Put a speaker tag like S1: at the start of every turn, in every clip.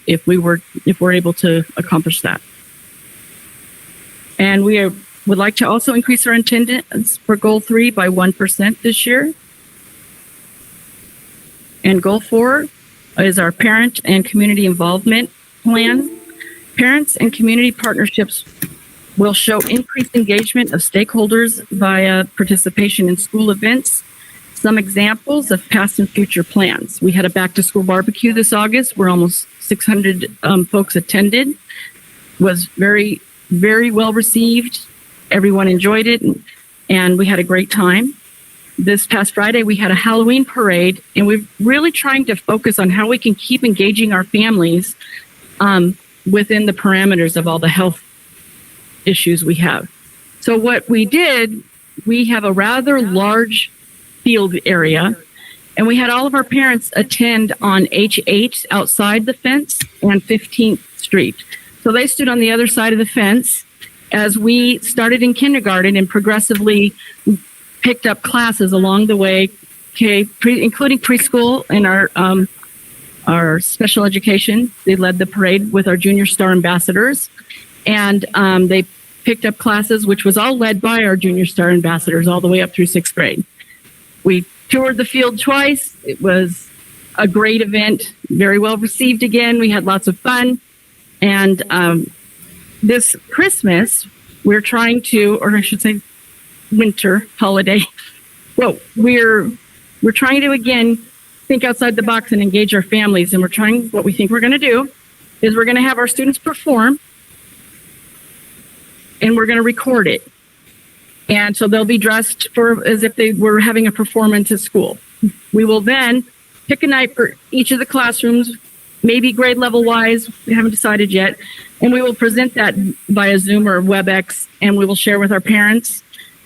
S1: if we're able to accomplish that. And would like to also increase our attendance for Goal 3 by 1% this year. And Goal 4 is our parent and community involvement plan. Parents and community partnerships will show increased engagement of stakeholders via participation in school events. Some examples of past and future plans. We had a back-to-school barbecue this August where almost 600 folks attended. Was very, very well received. Everyone enjoyed it, and we had a great time. This past Friday, we had a Halloween parade, and we're really trying to focus on how we can keep engaging our families within the parameters of all the health issues we have. So what we did, we have a rather large field area, and we had all of our parents attend on H8 outside the fence and 15th Street. So they stood on the other side of the fence as we started in kindergarten and progressively picked up classes along the way, including preschool and our special education. They led the parade with our Junior Star ambassadors, and they picked up classes, which was all led by our Junior Star ambassadors all the way up through 6th grade. We toured the field twice. It was a great event, very well received again. We had lots of fun. And this Christmas, we're trying to, or I should say winter holiday, well, we're trying to, again, think outside the box and engage our families. And what we think we're going to do is we're going to have our students perform, and we're going to record it. And so they'll be dressed as if they were having a performance at school. We will then pick a night for each of the classrooms, maybe grade level wise. We haven't decided yet. And we will present that via Zoom or WebEx, and we will share with our parents.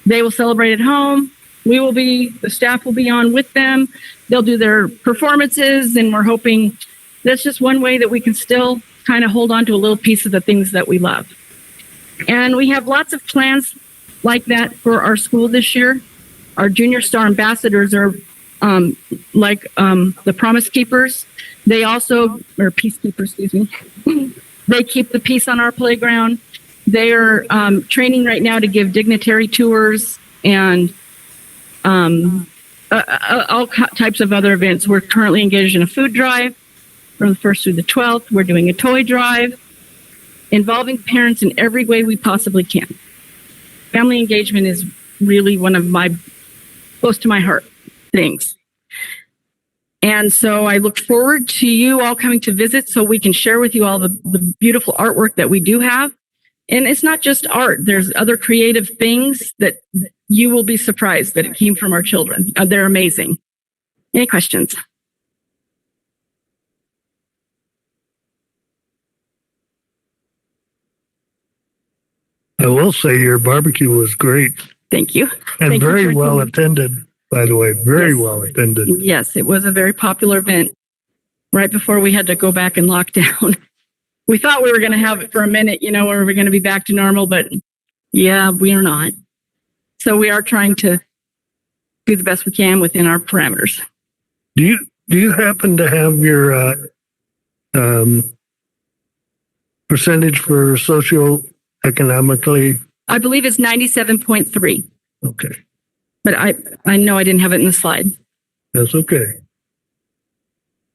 S1: They will celebrate at home. The staff will be on with them. They'll do their performances, and we're hoping that's just one way that we can still kind of hold on to a little piece of the things that we love. And we have lots of plans like that for our school this year. Our Junior Star ambassadors are the Promise Keepers. They also, or Peacekeepers, excuse me. They keep the peace on our playground. They are training right now to give dignitary tours and all types of other events. We're currently engaged in a food drive from the 1st through the 12th. We're doing a toy drive, involving parents in every way we possibly can. Family engagement is really one of my close to my heart things. And so I look forward to you all coming to visit so we can share with you all the beautiful artwork that we do have. And it's not just art. There's other creative things that you will be surprised that it came from our children. They're amazing. Any questions?
S2: I will say your barbecue was great.
S1: Thank you.
S2: And very well attended, by the way. Very well attended.
S1: Yes, it was a very popular event right before we had to go back and lock down. We thought we were going to have it for a minute, where we're going to be back to normal, but yeah, we are not. So we are trying to do the best we can within our parameters.
S2: Do you happen to have your percentage for socioeconomically?
S1: I believe it's 97.3.
S2: Okay.
S1: But I know I didn't have it in the slide.
S2: That's okay.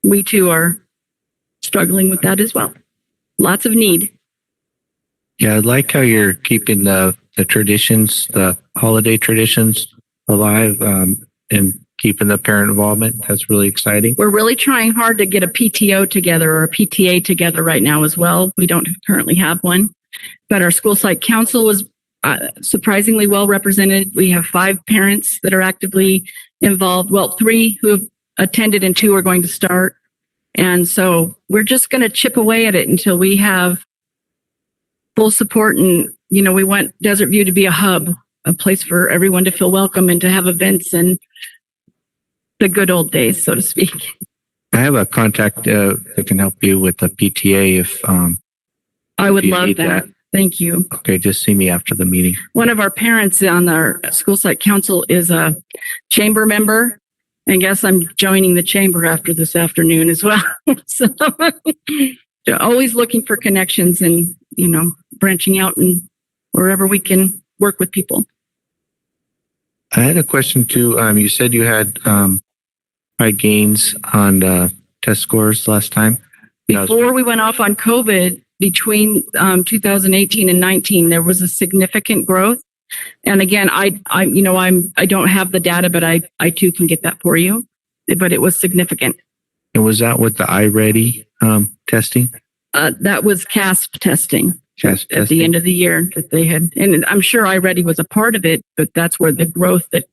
S1: We too are struggling with that as well. Lots of need.
S3: Yeah, I like how you're keeping the traditions, the holiday traditions alive, and keeping the parent involvement. That's really exciting.
S1: We're really trying hard to get a PTO together or a PTA together right now as well. We don't currently have one, but our school site council was surprisingly well represented. We have 5 parents that are actively involved. Well, 3 who have attended and 2 are going to start. And so we're just going to chip away at it until we have full support. And, we want Desert View to be a hub, a place for everyone to feel welcome and to have events and the good old days, so to speak.
S3: I have a contact that can help you with the PTA if
S1: I would love that. Thank you.
S3: Okay, just see me after the meeting.
S1: One of our parents on our school site council is a chamber member. And guess I'm joining the chamber after this afternoon as well. So always looking for connections and, branching out and wherever we can work with people.
S3: I had a question too. You said you had high gains on the test scores last time.
S1: Before we went off on COVID, between 2018 and 19, there was a significant growth. And again, I don't have the data, but I too can get that for you. But it was significant.
S3: And was that with the iReady testing?
S1: That was CASP testing
S3: CASP
S1: at the end of the year that they had, and I'm sure iReady was a part of it, but that's where the growth that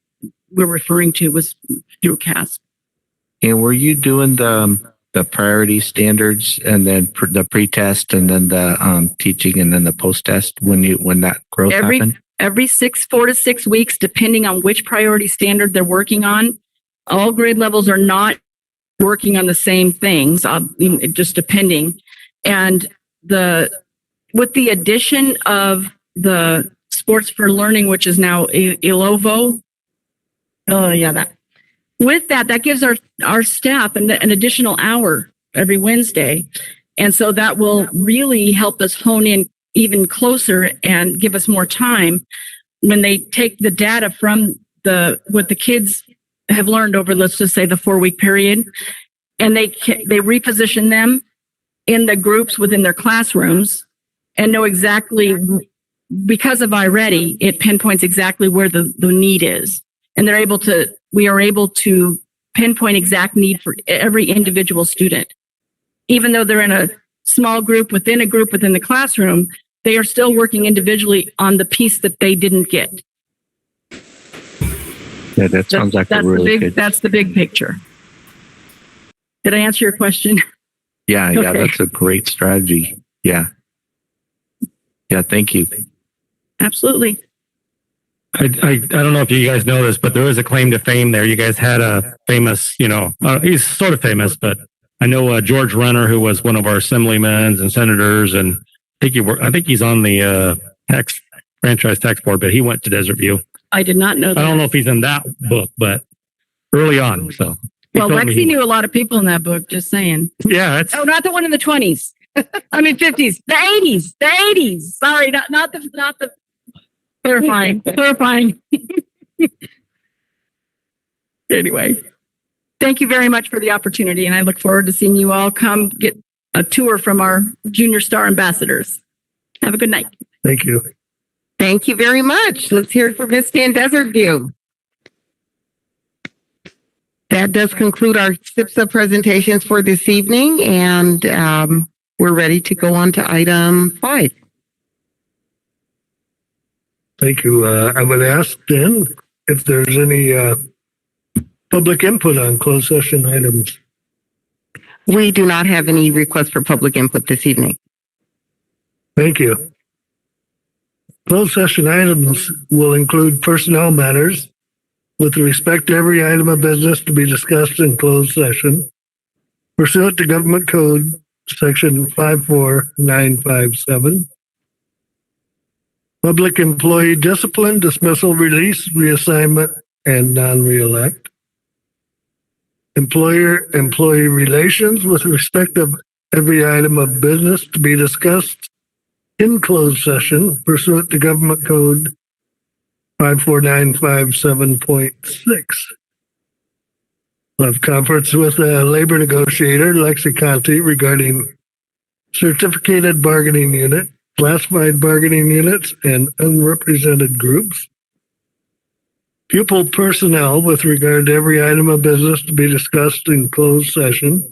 S1: we're referring to was through CASP.
S3: And were you doing the priority standards and then the pre-test and then the teaching and then the post-test when that growth happened?
S1: Every 4 to 6 weeks, depending on which priority standard they're working on. All grade levels are not working on the same things, just depending. And with the addition of the Sports for Learning, which is now ILOVO, with that gives our staff an additional hour every Wednesday. And so that will really help us hone in even closer and give us more time when they take the data from what the kids have learned over, let's just say, the 4-week period, and they reposition them in the groups within their classrooms and know exactly, because of iReady, it pinpoints exactly where the need is. And we are able to pinpoint exact need for every individual student. Even though they're in a small group within the classroom, they are still working individually on the piece that they didn't get.
S3: Yeah, that sounds like a really good.
S1: That's the big picture. Did I answer your question?
S3: Yeah,
S1: Okay.
S3: That's a great strategy. Yeah. Yeah, thank you.
S1: Absolutely.
S4: I don't know if you guys know this, but there is a claim to fame there. You guys had a famous, he's sort of famous, but I know George Renner, who was one of our assemblymen and senators, and I think he's on the franchise tax board, but he went to Desert View.
S1: I did not know that.
S4: I don't know if he's in that book, but early on. So,
S1: well, Lexi knew a lot of people in that book. Just saying.
S4: Yeah.
S1: Not the one in the 20s. I mean 50s, the 80s, the 80s. Sorry, not the. Clarifying. Anyway, thank you very much for the opportunity, and I look forward to seeing you all come get a tour from our Junior Star ambassadors. Have a good night.
S2: Thank you.
S5: Thank you very much. Let's hear it from Vista and Desert View. That does conclude our SIPSA presentations for this evening, and we're ready to go on to item 5.
S2: Thank you. I would ask then if there's any public input on closed session items.
S5: We do not have any requests for public input this evening.
S2: Thank you. Closed session items will include personnel matters with respect to every item of business to be discussed in closed session pursuant to Government Code Section 54957. Public employee discipline, dismissal, release, reassignment, and non-reelect. Employer-employee relations with respect of every item of business to be discussed in closed session pursuant to Government Code 54957.6. We'll have conference with a labor negotiator, Lexi Conti, regarding certificated bargaining unit, classified bargaining units, and unrepresented groups. Pupil personnel with regard to every item of business to be discussed in closed session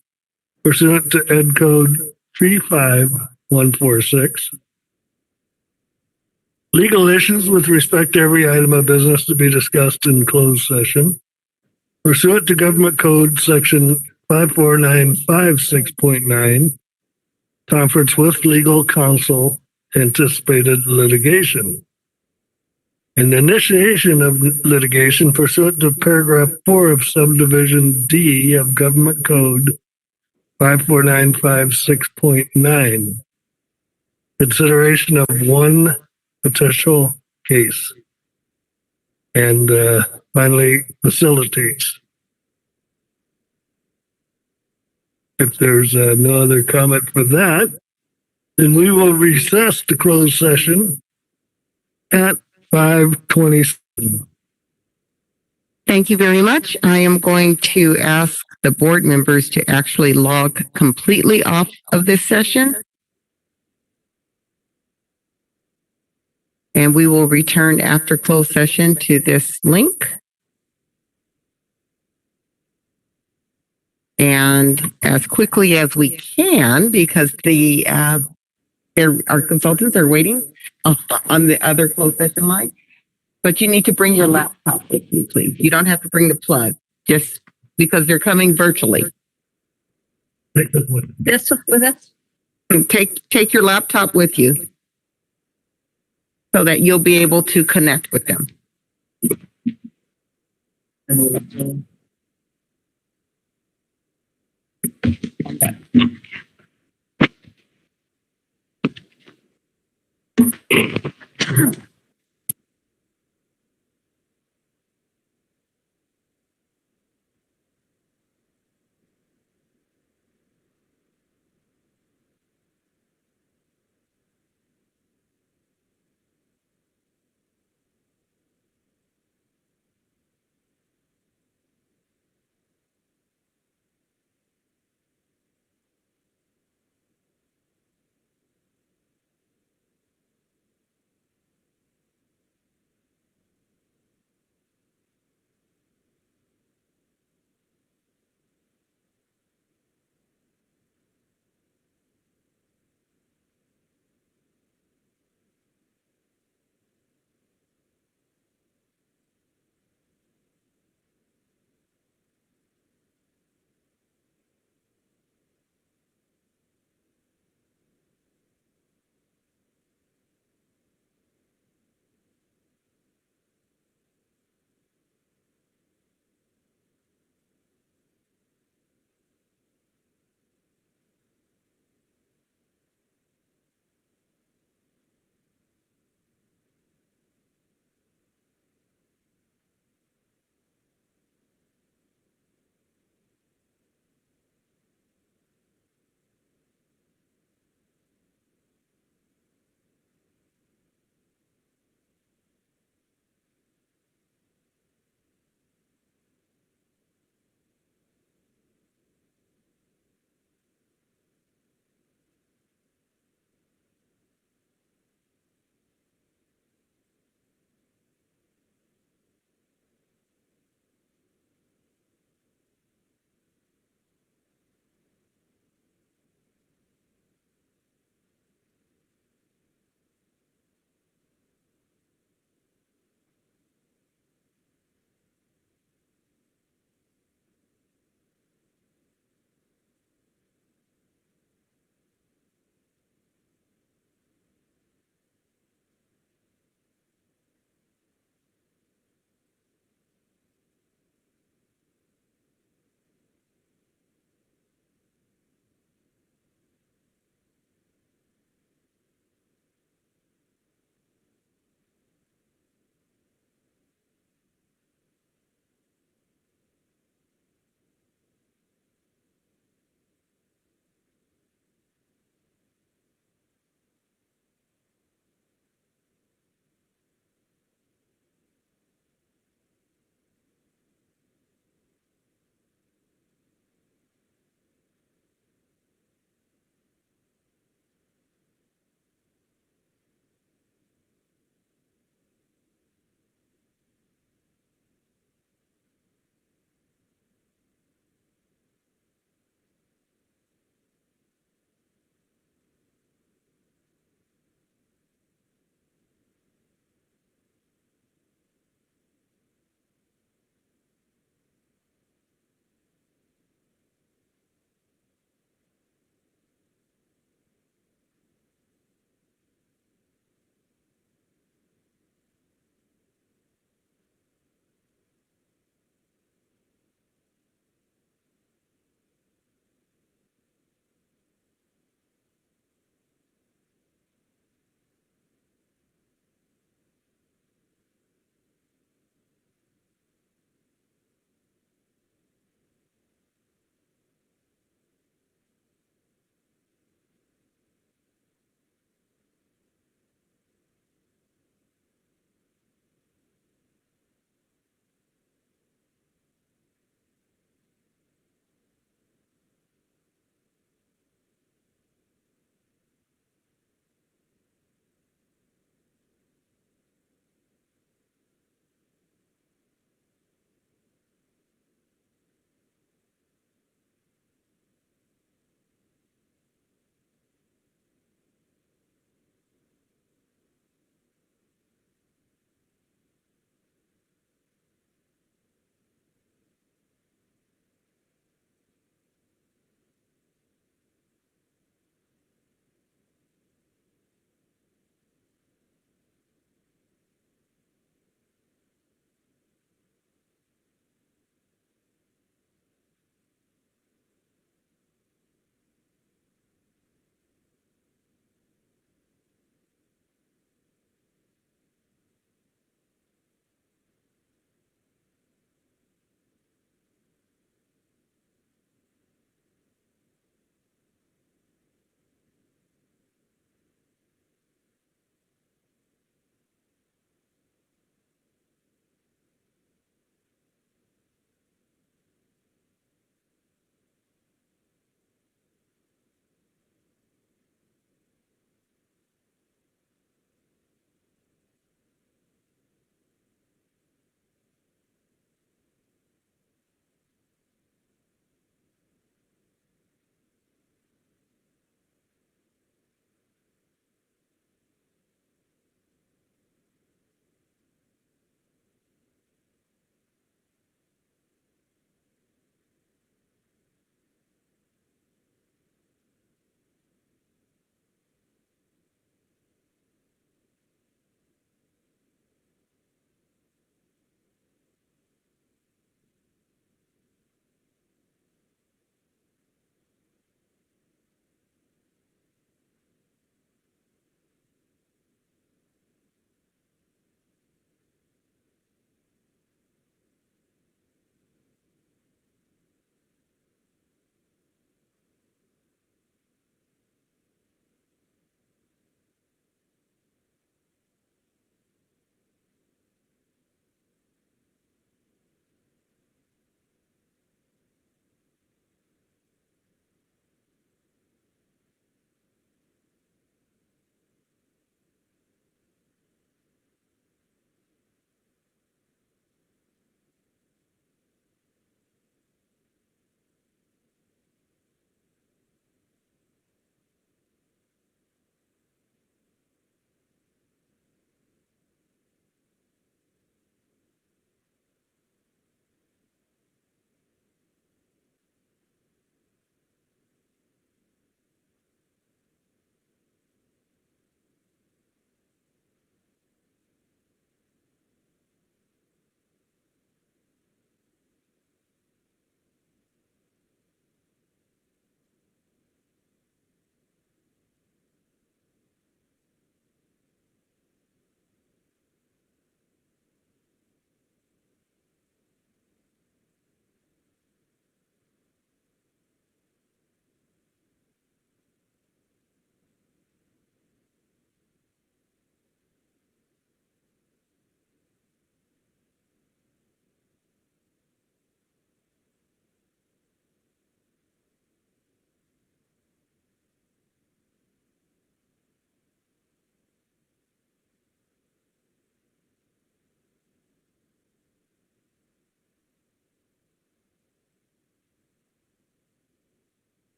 S2: pursuant to Ed Code 35146. Legal issues with respect to every item of business to be discussed in closed session pursuant to Government Code Section 54956.9. Conference with legal counsel, anticipated litigation. An initiation of litigation pursuant to paragraph 4 of subdivision D of Government Code 54956.9. Consideration of one potential case. And finally, facilities. If there's no other comment for that, then we will recess the closed session at 5:20.
S5: Thank you very much. I am going to ask the board members to actually log completely off of this session. And we will return after closed session to this link. And as quickly as we can, because our consultants are waiting on the other closed session line. But you need to bring your laptop with you, please. You don't have to bring the plug, just because they're coming virtually.
S1: This with us?
S5: Take your laptop with you so that you'll be able to connect with them.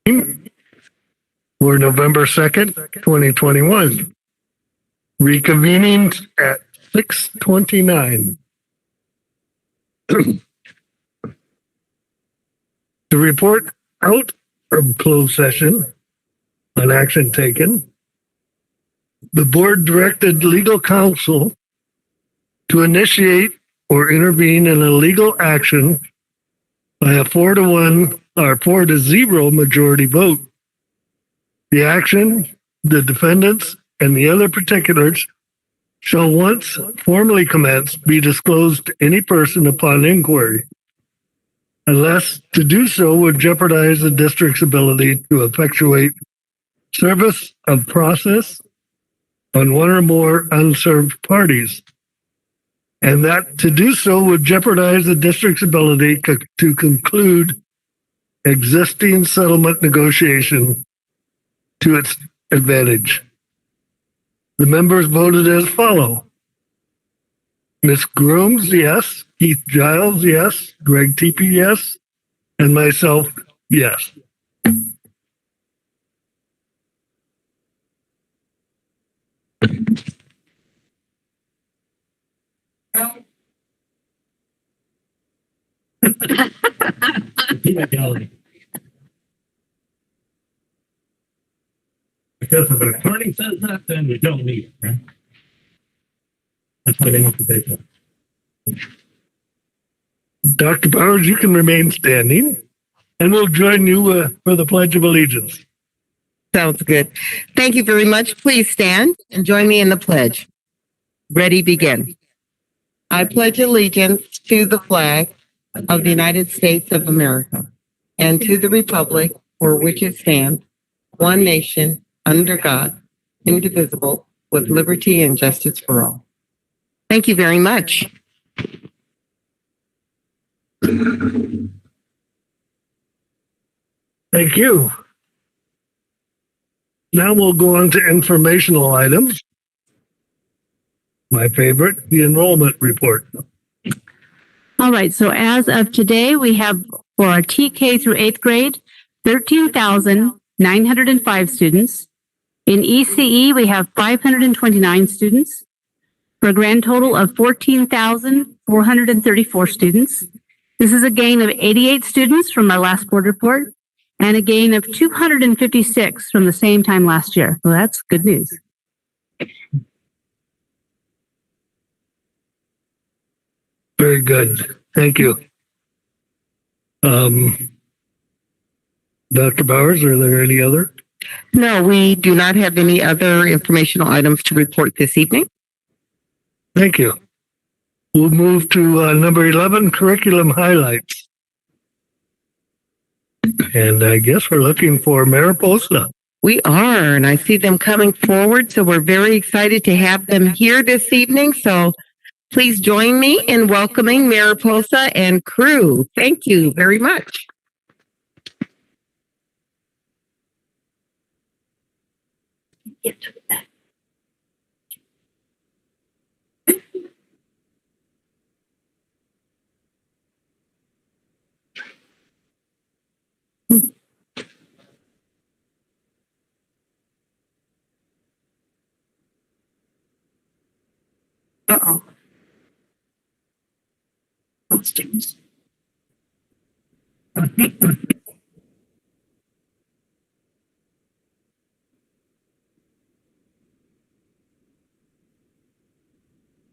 S2: for November 2nd, 2021. Reconvening at 6:29. To report out of closed session on action taken, the board directed legal counsel to initiate or intervene in a legal action by a 4-1 or 4-0 majority vote. The action, the defendants, and the other particulars shall once formally commenced be disclosed to any person upon inquiry, unless to do so would jeopardize the district's ability to effectuate service of process on one or more unserved parties, and that to do so would jeopardize the district's ability to conclude existing settlement negotiation to its advantage. The members voted as follow. Ms. Grooms, yes. Keith Giles, yes. Greg Teepee, yes. And myself, yes.
S4: Because if an attorney says that, then we don't need it, right? That's why they have to take that.
S2: Dr. Bowers, you can remain standing, and we'll join you for the Pledge of Allegiance.
S5: Sounds good. Thank you very much. Please stand and join me in the pledge. Ready, begin. I pledge allegiance to the flag of the United States of America and to the republic for which it stands, one nation, under God, indivisible, with liberty and justice for all. Thank you very much.
S2: Thank you. Now we'll go on to informational items. My favorite, the enrollment report.
S6: All right, so as of today, we have for our TK through 8th grade, 13,905 students. In ECE, we have 529 students for a grand total of 14,434 students. This is a gain of 88 students from our last board report and a gain of 256 from the same time last year. So that's good news.
S2: Very good. Thank you. Dr. Bowers, are there any other?
S5: No, we do not have any other informational items to report this evening.
S2: Thank you. We'll move to number 11, curriculum highlights. And I guess we're looking for Mariposa.
S5: We are, and I see them coming forward. So we're very excited to have them here this evening. So please join me in welcoming Mariposa and crew. Thank you very much.
S6: Uh-oh. Students.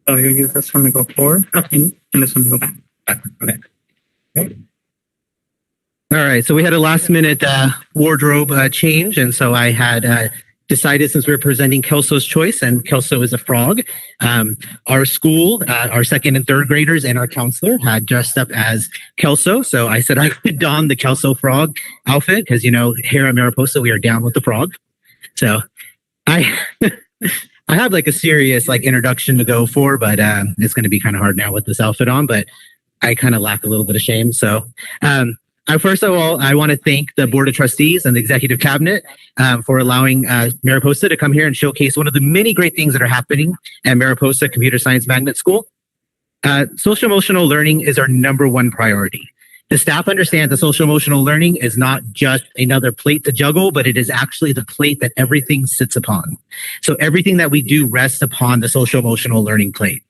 S7: So you use this one to go forward, and this one to go back. Okay. All right. So we had a last minute wardrobe change, and so I had decided, since we were presenting Kelso's Choice, and Kelso is a frog, our school, our second and third graders, and our counselor had dressed up as Kelso. So I said I would don the Kelso frog outfit because, you know, here at Mariposa we are down with the frog. So I have like a serious like introduction to go for, but it's going to be kind of hard now with this outfit on. But I kind of lack a little bit of shame. So first of all, I want to thank the Board of Trustees and the Executive Cabinet for allowing Mariposa to come here and showcase one of the many great things that are happening at Mariposa Computer Science Magnet School. Social emotional learning is our number one priority. The staff understands that social emotional learning is not just another plate to juggle, but it is actually the plate that everything sits upon. So everything that we do rests upon the social emotional learning plate.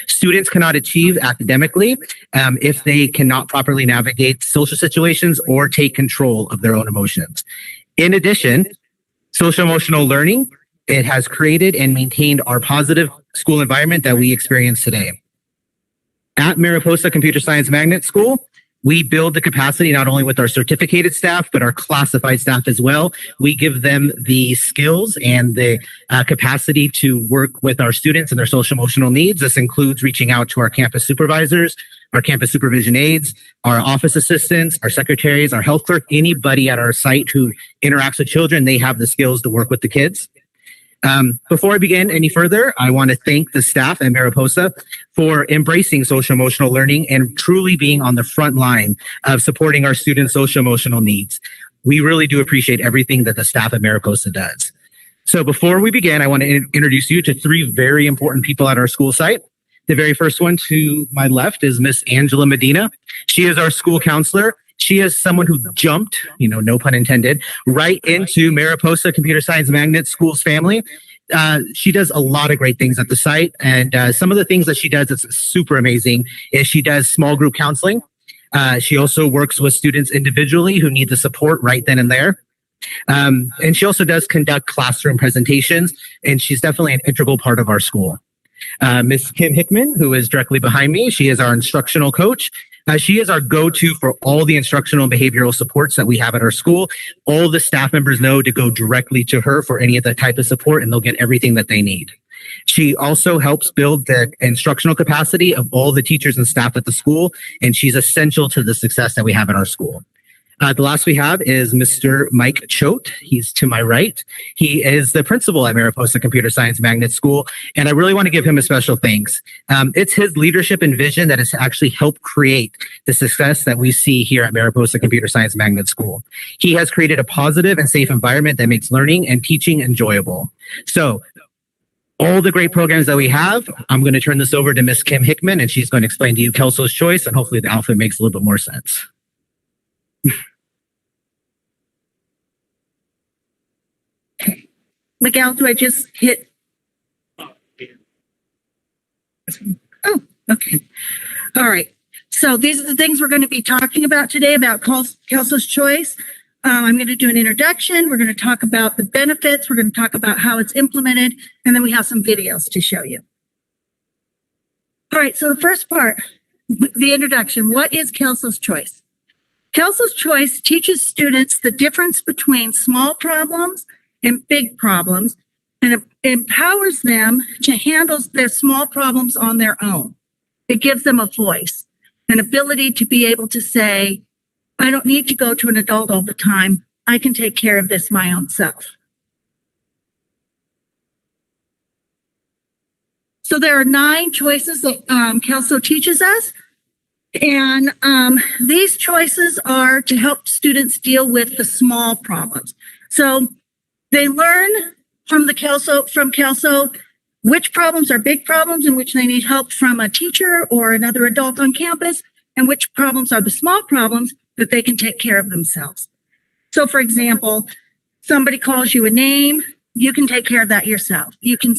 S7: Students cannot achieve academically if they cannot properly navigate social situations or take control of their own emotions. In addition, social emotional learning, it has created and maintained our positive school environment that we experience today. At Mariposa Computer Science Magnet School, we build the capacity not only with our certificated staff, but our classified staff as well. We give them the skills and the capacity to work with our students and their social emotional needs. This includes reaching out to our campus supervisors, our campus supervision aides, our office assistants, our secretaries, our health clerk, anybody at our site who interacts with children, they have the skills to work with the kids. Before I begin any further, I want to thank the staff at Mariposa for embracing social emotional learning and truly being on the front line of supporting our students' social emotional needs. We really do appreciate everything that the staff at Mariposa does. So before we begin, I want to introduce you to three very important people at our school site. The very first one to my left is Miss Angela Medina. She is our school counselor. She is someone who jumped, no pun intended, right into Mariposa Computer Science Magnet School's family. She does a lot of great things at the site. And some of the things that she does that's super amazing is she does small group counseling. She also works with students individually who need the support right then and there. And she also does conduct classroom presentations, and she's definitely an integral part of our school. Miss Kim Hickman, who is directly behind me, she is our instructional coach. She is our go-to for all the instructional and behavioral supports that we have at our school. All the staff members know to go directly to her for any of the type of support, and they'll get everything that they need. She also helps build the instructional capacity of all the teachers and staff at the school, and she's essential to the success that we have at our school. The last we have is Mr. Mike Choate. He's to my right. He is the principal at Mariposa Computer Science Magnet School, and I really want to give him a special thanks. It's his leadership and vision that has actually helped create the success that we see here at Mariposa Computer Science Magnet School. He has created a positive and safe environment that makes learning and teaching enjoyable. So, all the great programs that we have, I'm going to turn this over to Miss Kim Hickman, and she's going to explain to you Kelso's choice, and hopefully the alphabet makes a little bit more sense.
S8: Miguel, do I just hit? Oh, okay. All right. So these are the things we're going to be talking about today about Kelso's choice. I'm going to do an introduction. We're going to talk about the benefits. We're going to talk about how it's implemented. And then we have some videos to show you. All right. So the first part, the introduction. What is Kelso's choice? Kelso's choice teaches students the difference between small problems and big problems, and it empowers them to handle their small problems on their own. It gives them a voice, an ability to be able to say, I don't need to go to an adult all the time. I can take care of this my own self. So there are 9 choices that Kelso teaches us. And these choices are to help students deal with the small problems. So they learn from Kelso which problems are big problems in which they need help from a teacher or another adult on campus, and which problems are the small problems that they can take care of themselves. So for example, somebody calls you a name, you can take care of that yourself. You can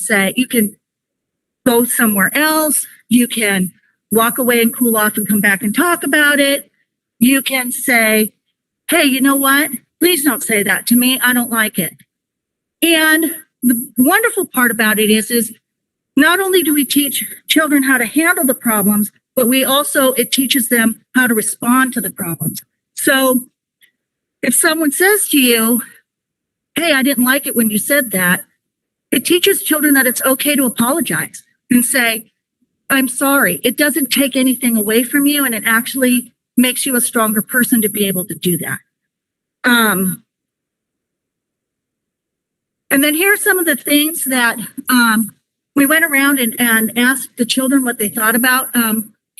S8: go somewhere else, you can walk away and cool off and come back and talk about it. You can say, hey, you know what? Please don't say that to me. I don't like it. And the wonderful part about it is not only do we teach children how to handle the problems, but it teaches them how to respond to the problems. So if someone says to you, hey, I didn't like it when you said that, it teaches children that it's okay to apologize and say, I'm sorry. It doesn't take anything away from you, and it actually makes you a stronger person to be able to do that. And then here are some of the things that we went around and asked the children what they thought about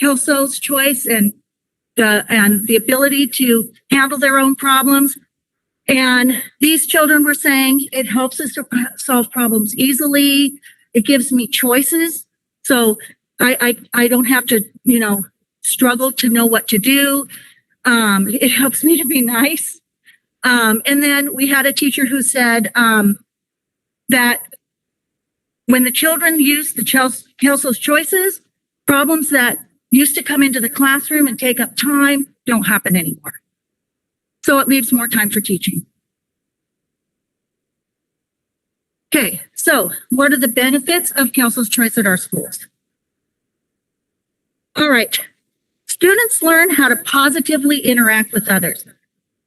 S8: Kelso's choice and the ability to handle their own problems. And these children were saying it helps us to solve problems easily. It gives me choices. So I don't have to, struggle to know what to do. It helps me to be nice. And then we had a teacher who said that when the children use the Kelso's choices, problems that used to come into the classroom and take up time don't happen anymore. So it leaves more time for teaching. Okay, so what are the benefits of Kelso's choice at our schools? All right, students learn how to positively interact with others,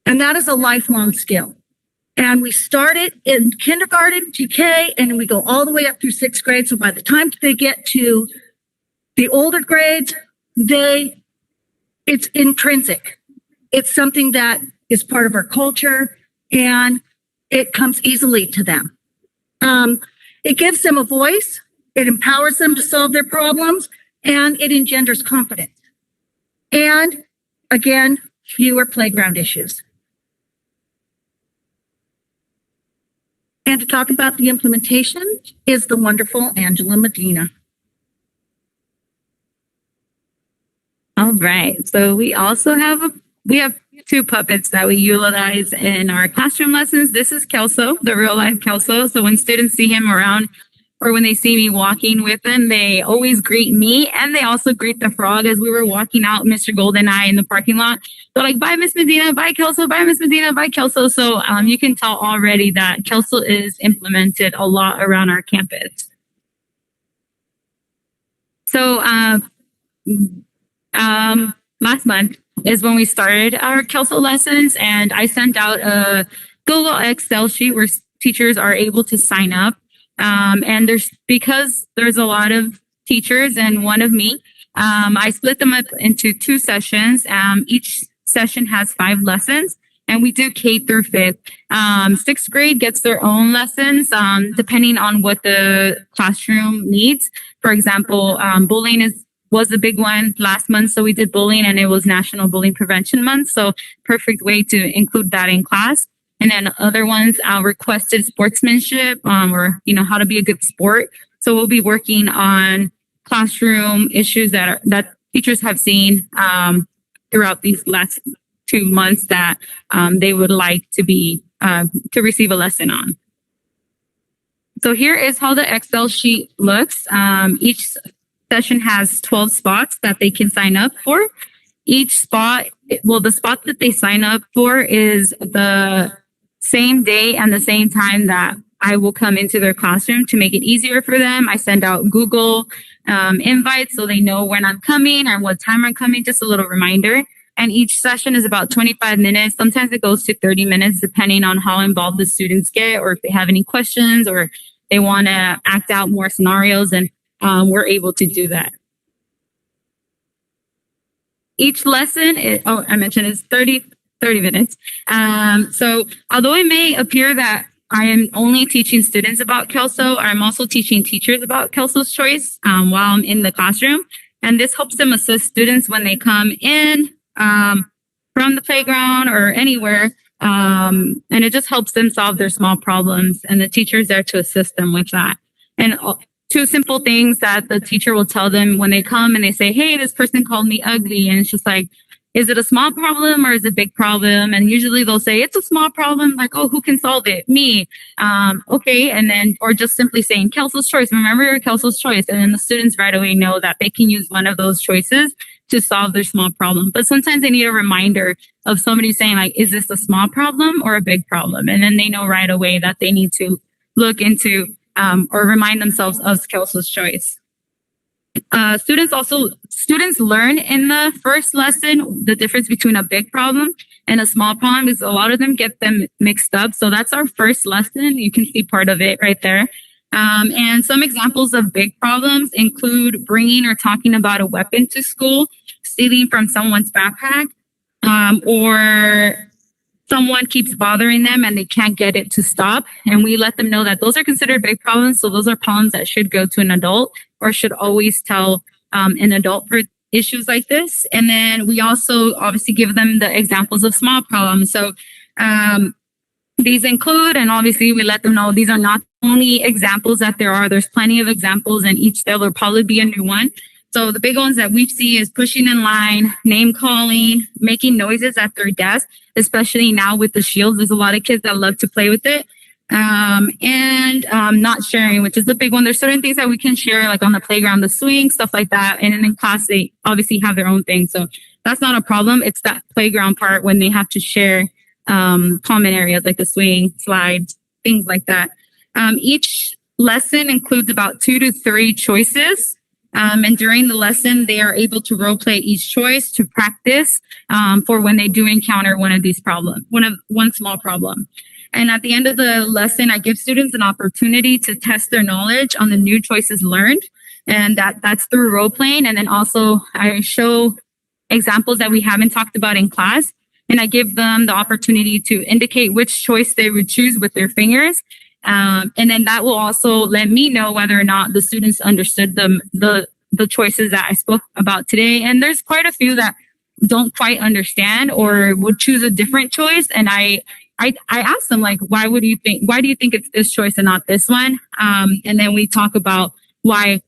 S8: and that is a lifelong skill. And we start it in kindergarten, TK, and we go all the way up through 6th grade. So by the time they get to the older grades, it's intrinsic. It's something that is part of our culture, and it comes easily to them. It gives them a voice, it empowers them to solve their problems, and it engenders confidence. And again, fewer playground issues. And to talk about the implementation is the wonderful Angela Medina.
S9: All right. So we also have two puppets that we utilize in our classroom lessons. This is Kelso, the real life Kelso. So when students see him around or when they see me walking with them, they always greet me, and they also greet the frog as we were walking out, Mr. Gold and I, in the parking lot. They're like, bye, Miss Medina, bye, Kelso, bye, Miss Medina, bye, Kelso. So you can tell already that Kelso is implemented a lot around our campus. So last month is when we started our Kelso lessons, and I sent out a Google Excel sheet where teachers are able to sign up. And because there's a lot of teachers and one of me, I split them up into 2 sessions. Each session has 5 lessons, and we do K through 5th. 6th grade gets their own lessons, depending on what the classroom needs. For example, bullying was a big one last month. So we did bullying, and it was National Bullying Prevention Month. So perfect way to include that in class. And then other ones requested sportsmanship, or, how to be a good sport. So we'll be working on classroom issues that teachers have seen throughout these last 2 months that they would like to receive a lesson on. So here is how the Excel sheet looks. Each session has 12 spots that they can sign up for. Each spot, the spot that they sign up for is the same day and the same time that I will come into their classroom. To make it easier for them, I send out Google invites so they know when I'm coming and what time I'm coming, just a little reminder. And each session is about 25 minutes. Sometimes it goes to 30 minutes, depending on how involved the students get, or if they have any questions, or they want to act out more scenarios, and we're able to do that. Each lesson, is 30 minutes. So although it may appear that I am only teaching students about Kelso, I'm also teaching teachers about Kelso's choice while I'm in the classroom. And this helps them assist students when they come in from the playground or anywhere. And it just helps them solve their small problems. And the teacher's there to assist them with that. And 2 simple things that the teacher will tell them when they come and they say, hey, this person called me ugly. And it's just like, is it a small problem or is it a big problem? And usually they'll say it's a small problem. Like, oh, who can solve it? Me. Okay. And then, or just simply saying Kelso's choice. Remember your Kelso's choice. And then the students right away know that they can use one of those choices to solve their small problem. But sometimes they need a reminder of somebody saying, like, is this a small problem or a big problem? And then they know right away that they need to look into or remind themselves of Kelso's choice. Students learn in the first lesson the difference between a big problem and a small problem, because a lot of them get them mixed up. So that's our first lesson. You can see part of it right there. And some examples of big problems include bringing or talking about a weapon to school, stealing from someone's backpack, or someone keeps bothering them and they can't get it to stop. And we let them know that those are considered big problems. So those are problems that should go to an adult, or should always tell an adult for issues like this. And then we also obviously give them the examples of small problems. So these include, and obviously we let them know these are not only examples that there's plenty of examples, and each there will probably be a new one. So the big ones that we see is pushing in line, name calling, making noises at their desk, especially now with the shields. There's a lot of kids that love to play with it. And not sharing, which is the big one. There's certain things that we can share, like on the playground, the swing, stuff like that. And then in class, they obviously have their own thing. So that's not a problem. It's that playground part when they have to share common areas like the swing, slides, things like that. Each lesson includes about 2 to 3 choices. And during the lesson, they are able to role play each choice to practice for when they do encounter one of these problems, one small problem. And at the end of the lesson, I give students an opportunity to test their knowledge on the new choices learned. And that's through role playing. And then also I show examples that we haven't talked about in class. And I give them the opportunity to indicate which choice they would choose with their fingers. And then that will also let me know whether or not the students understood the choices that I spoke about today. And there's quite a few that don't quite understand or would choose a different choice. And I asked them, like, why do you think it's this choice and not this one? And then we talk about why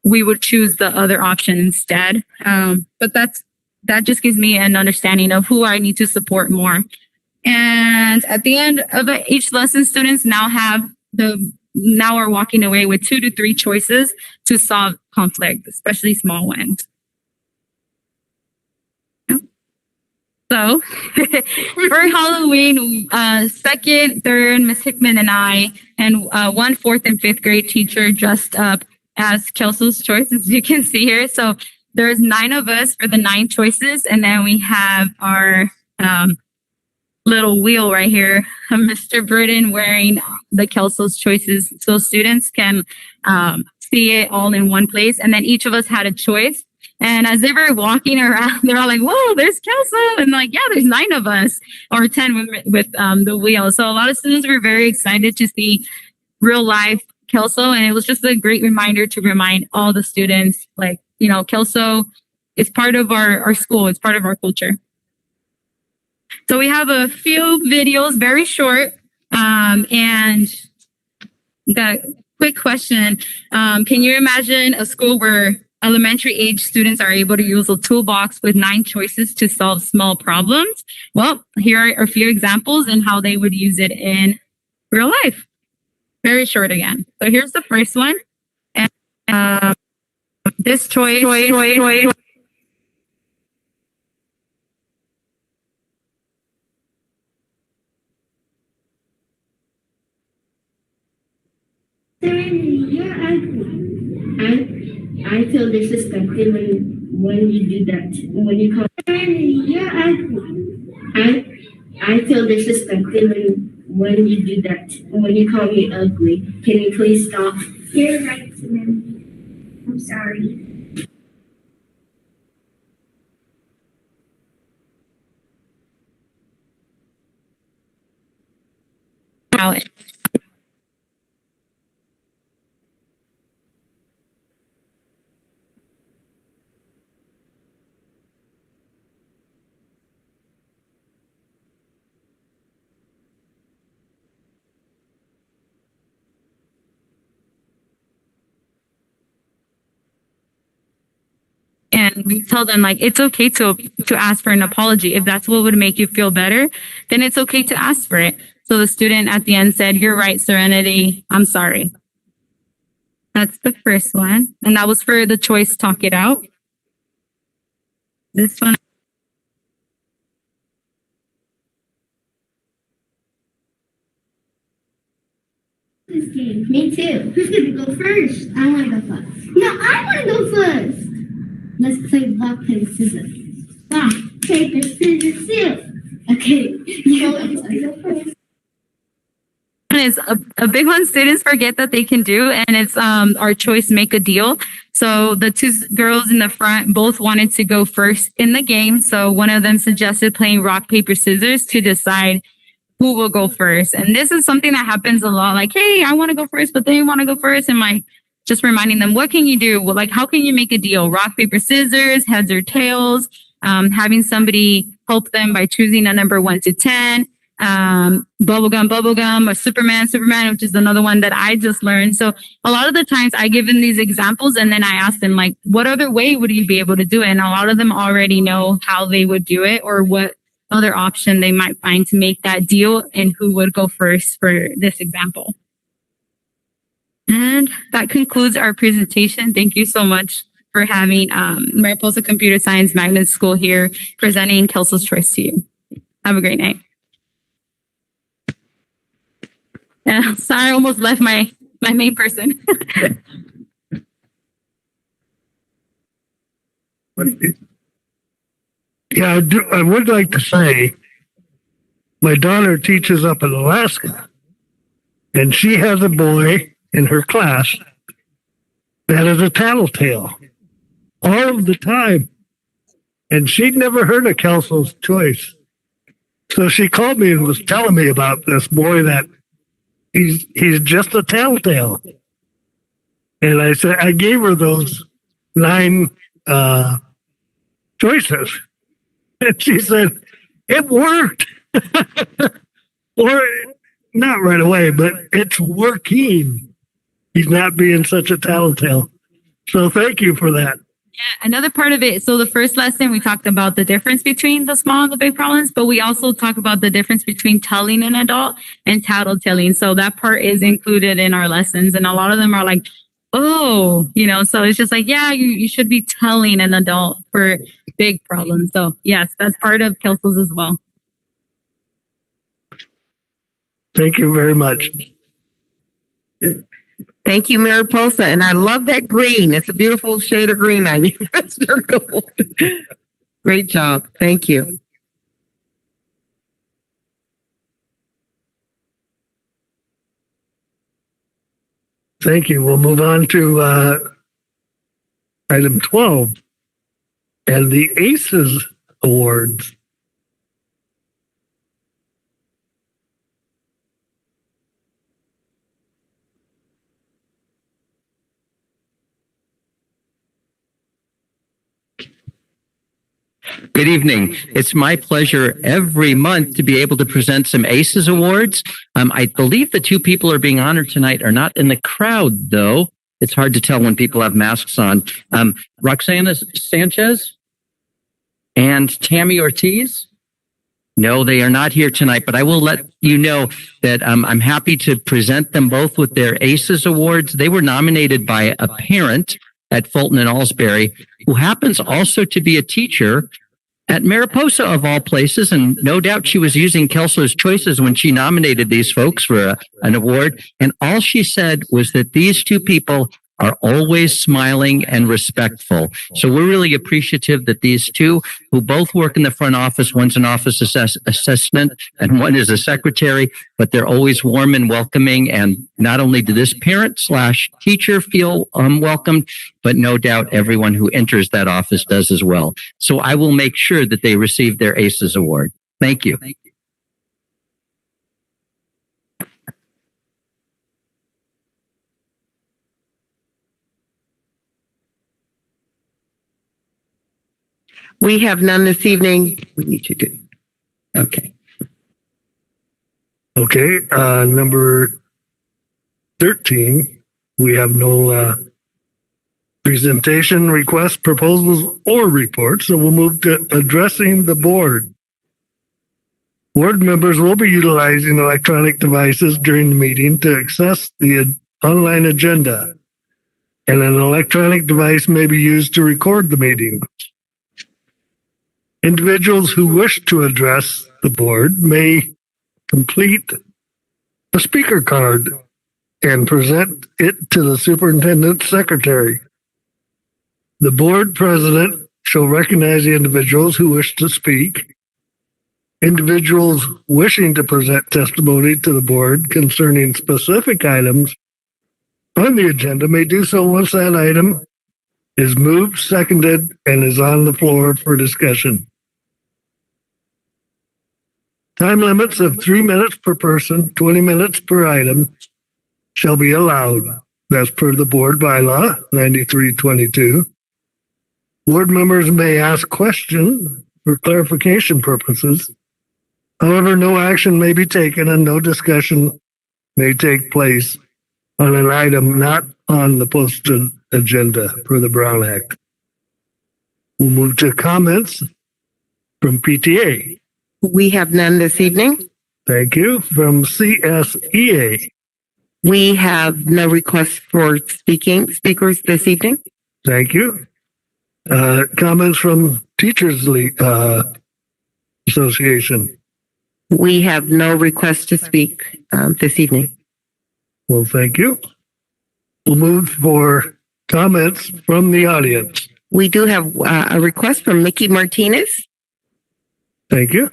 S9: we would choose the other option instead. But that just gives me an understanding of who I need to support more. And at the end of each lesson, students now are walking away with 2 to 3 choices to solve conflict, especially small ones. So for Halloween, second, third, Miss Hickman and I, and 1 4th and 5th grade teacher dressed up as Kelso's choice, as you can see here. So there's 9 of us for the 9 choices. And then we have our little wheel right here, Mr. Burden wearing the Kelso's choices. So students can see it all in one place. And then each of us had a choice. And as they were walking around, they're all like, whoa, there's Kelso. And like, yeah, there's 9 of us, or 10 with the wheel. So a lot of students were very excited to see real life Kelso. And it was just a great reminder to remind all the students, like, you know, Kelso is part of our school. It's part of our culture. So we have a few videos, very short. And got a quick question. Can you imagine a school where elementary age students are able to use a toolbox with 9 choices to solve small problems? Well, here are a few examples and how they would use it in real life. Very short again. So here's the first one. And this choice.
S10: You're ugly. I feel disrespected when you do that. When you call you're ugly. I feel disrespected when you do that. When you call me ugly. Can you please stop? You're right, Samantha. I'm sorry.
S9: Out. And we tell them, like, it's okay to ask for an apology. If that's what would make you feel better, then it's okay to ask for it. So the student at the end said, you're right, Serenity. I'm sorry. That's the first one. And that was for the choice, talk it out. This one.
S10: This game. Me too. Who's gonna go first? I want to go first. No, I want to go first. Let's play rock, paper, scissors. Rock, paper, scissors, scissors. Okay.
S9: Is a big one students forget that they can do, and it's our choice, make a deal. So the 2 girls in the front both wanted to go first in the game. So one of them suggested playing rock, paper, scissors to decide who will go first. And this is something that happens a lot. Like, hey, I want to go first, but they want to go first. And like, just reminding them, what can you do? Well, like, how can you make a deal? Rock, paper, scissors, heads or tails, having somebody help them by choosing a number 1 to 10. bubblegum, or Superman, which is another one that I just learned. So a lot of the times I give them these examples and then I ask them like, what other way would you be able to do it? And a lot of them already know how they would do it or what other option they might find to make that deal and who would go first for this example. And that concludes our presentation. Thank you so much for having Mariposa Computer Science Magnet School here presenting Kelso's Choice to you. Have a great night. Yeah, sorry, I almost left my main person.
S2: Yeah, I would like to say my daughter teaches up in Alaska, and she has a boy in her class that is a tattletale all of the time. And she'd never heard of Kelso's Choice. So she called me and was telling me about this boy that he's just a tattletale. And I said, I gave her those 9 choices. And she said, it worked. Or not right away, but it's working. He's not being such a tattletale. So thank you for that.
S9: Yeah, another part of it. So the first lesson, we talked about the difference between the small and the big problems, but we also talk about the difference between telling an adult and tattletelling. So that part is included in our lessons. And a lot of them are like, oh, so it's just like, yeah, you should be telling an adult for big problems. So yes, that's part of Kelso's as well.
S2: Thank you very much.
S5: Thank you, Mariposa. And I love that green. It's a beautiful shade of green on you. Great job. Thank you.
S2: Thank you. We'll move on to item 12 and the ACES Awards.
S11: Good evening. It's my pleasure every month to be able to present some ACES Awards. I believe the 2 people are being honored tonight are not in the crowd, though. It's hard to tell when people have masks on. Roxana Sanchez and Tammy Ortiz. No, they are not here tonight, but I will let you know that I'm happy to present them both with their ACES Awards. They were nominated by a parent at Fulton and Alsbury, who happens also to be a teacher at Mariposa of all places. And no doubt she was using Kelso's Choices when she nominated these folks for an award. And all she said was that these 2 people are always smiling and respectful. So we're really appreciative that these 2, who both work in the front office, one's an office assistant and one is a secretary, but they're always warm and welcoming. And not only do this parent/teacher feel welcomed, but no doubt everyone who enters that office does as well. So I will make sure that they receive their ACES Award. Thank you.
S5: We have none this evening. We need you to. Okay.
S2: Okay, number 13, we have no presentation requests, proposals, or reports, so we'll move to addressing the board. Board members will be utilizing electronic devices during the meeting to access the online agenda, and an electronic device may be used to record the meeting. Individuals who wish to address the board may complete a speaker card and present it to the superintendent's secretary. The board president shall recognize the individuals who wish to speak. Individuals wishing to present testimony to the board concerning specific items on the agenda may do so once that item is moved, seconded, and is on the floor for discussion. Time limits of 3 minutes per person, 20 minutes per item shall be allowed. That's per the board bylaw 9322. Board members may ask questions for clarification purposes However, no action may be taken and no discussion may take place on an item not on the posted agenda for the Brown Act. We'll move to comments from PTA.
S5: We have none this evening.
S2: Thank you. From CSEA.
S5: We have no requests for speakers this evening.
S2: Thank you. Comments from Teachers League Association.
S5: We have no requests to speak this evening.
S2: Well, thank you. We'll move for comments from the audience.
S5: We do have a request from Mickey Martinez.
S2: Thank you.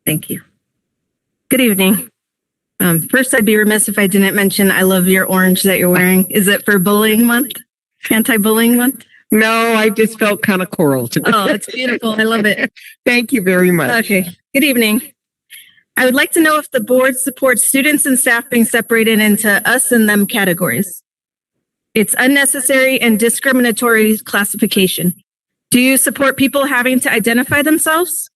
S12: Thank you. Good evening. First, I'd be remiss if I didn't mention I love your orange that you're wearing. Is it for bullying month? Anti-bullying month?
S5: No, I just felt kind of coral today.
S12: Oh, it's beautiful. I love it.
S5: Thank you very much.
S12: Okay. Good evening. I would like to know if the board supports students and staff being separated into us and them categories. It's unnecessary and discriminatory classification. Do you support people having to identify themselves?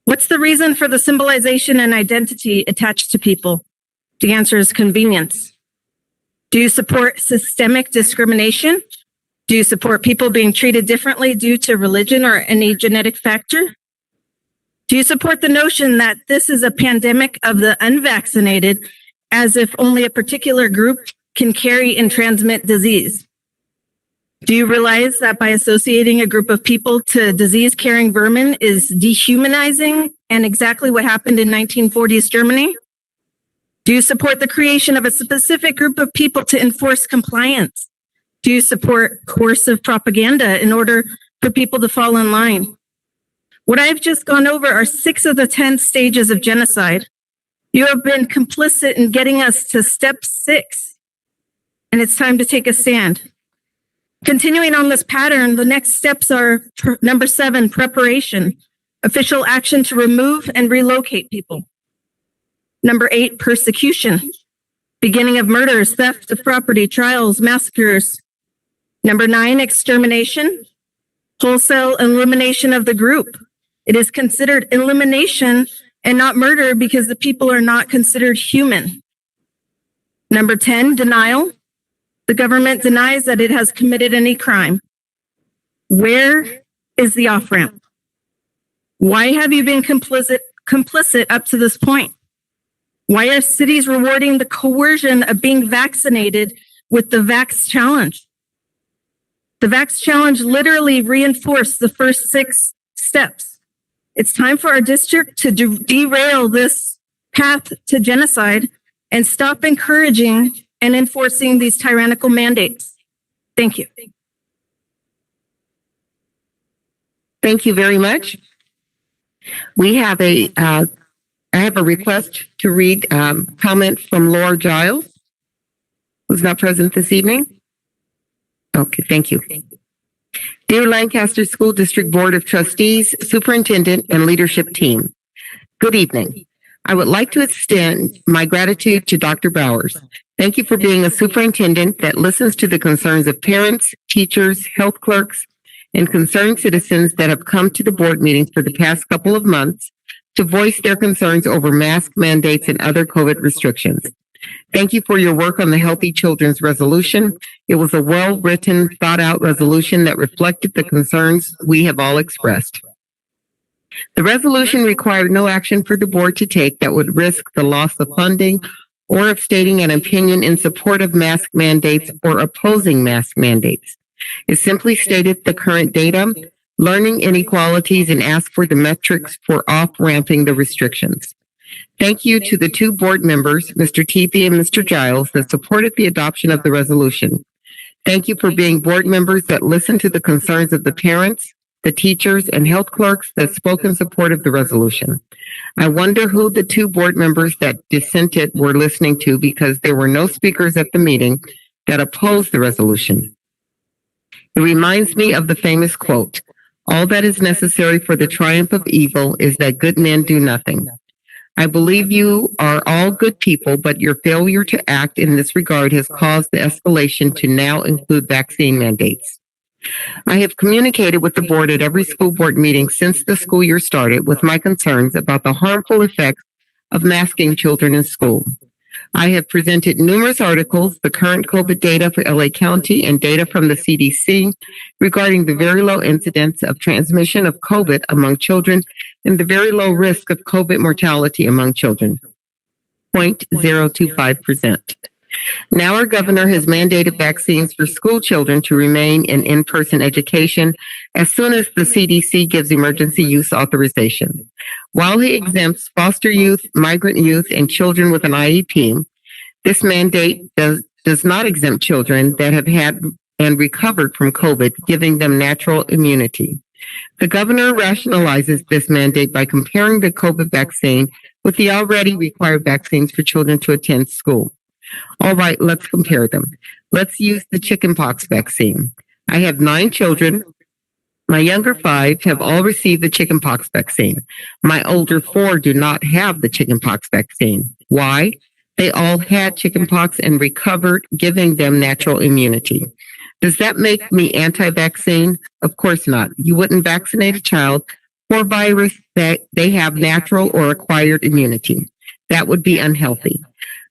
S12: What's the reason for the symbolization and identity attached to people? The answer is convenience. Do you support systemic discrimination? Do you support people being treated differently due to religion or any genetic factor? Do you support the notion that this is a pandemic of the unvaccinated, as if only a particular group can carry and transmit disease? Do you realize that by associating a group of people to disease-carrying vermin is dehumanizing and exactly what happened in 1940s Germany? Do you support the creation of a specific group of people to enforce compliance? Do you support coercive propaganda in order for people to fall in line? What I've just gone over are 6 of the 10 stages of genocide. You have been complicit in getting us to step 6, and it's time to take a stand. Continuing on this pattern, the next steps are number 7, preparation, official action to remove and relocate people. Number 8, persecution, beginning of murders, theft of property, trials, massacres. Number 9, extermination, wholesale elimination of the group. It is considered elimination and not murder because the people are not considered human. Number 10, denial. The government denies that it has committed any crime. Where is the off-ramp? Why have you been complicit up to this point? Why are cities rewarding the coercion of being vaccinated with the Vax Challenge? The Vax Challenge literally reinforced the first 6 steps. It's time for our district to derail this path to genocide and stop encouraging and enforcing these tyrannical mandates. Thank you.
S5: Thank you very much. We have I have a request to read comment from Laura Giles, who's not present this evening. Okay, thank you. Dear Lancaster School District Board of Trustees, Superintendent, and Leadership Team, good evening. I would like to extend my gratitude to Dr. Bowers. Thank you for being a superintendent that listens to the concerns of parents, teachers, health clerks, and concerned citizens that have come to the board meetings for the past couple of months to voice their concerns over mask mandates and other COVID restrictions. Thank you for your work on the Healthy Children's Resolution. It was a well-written, thought-out resolution that reflected the concerns we have all expressed. The resolution required no action for the board to take that would risk the loss of funding or of stating an opinion in support of mask mandates or opposing mask mandates. It simply stated the current data, learning inequalities, and asked for the metrics for off-ramping the restrictions. Thank you to the 2 board members, Mr. Teepee and Mr. Giles, that supported the adoption of the resolution. Thank you for being board members that listen to the concerns of the parents, the teachers, and health clerks that spoke in support of the resolution. I wonder who the 2 board members that dissented were listening to, because there were no speakers at the meeting that opposed the resolution. It reminds me of the famous quote, "All that is necessary for the triumph of evil is that good men do nothing." I believe you are all good people, but your failure to act in this regard has caused the escalation to now include vaccine mandates. I have communicated with the board at every school board meeting since the school year started with my concerns about the harmful effects of masking children in school. I have presented numerous articles, the current COVID data for LA County and data from the CDC regarding the very low incidence of transmission of COVID among children and the very low risk of COVID mortality among children, 0.025%. Now our governor has mandated vaccines for school children to remain in in-person education as soon as the CDC gives emergency use authorization. While he exempts foster youth, migrant youth, and children with an IEP, this mandate does not exempt children that have had and recovered from COVID, giving them natural immunity. The governor rationalizes this mandate by comparing the COVID vaccine with the already required vaccines for children to attend school. All right, let's compare them. Let's use the chickenpox vaccine. I have 9 children. My younger 5 have all received the chickenpox vaccine. My older 4 do not have the chickenpox vaccine. Why? They all had chickenpox and recovered, giving them natural immunity. Does that make me anti-vaccine? Of course not. You wouldn't vaccinate a child for a virus that they have natural or acquired immunity. That would be unhealthy.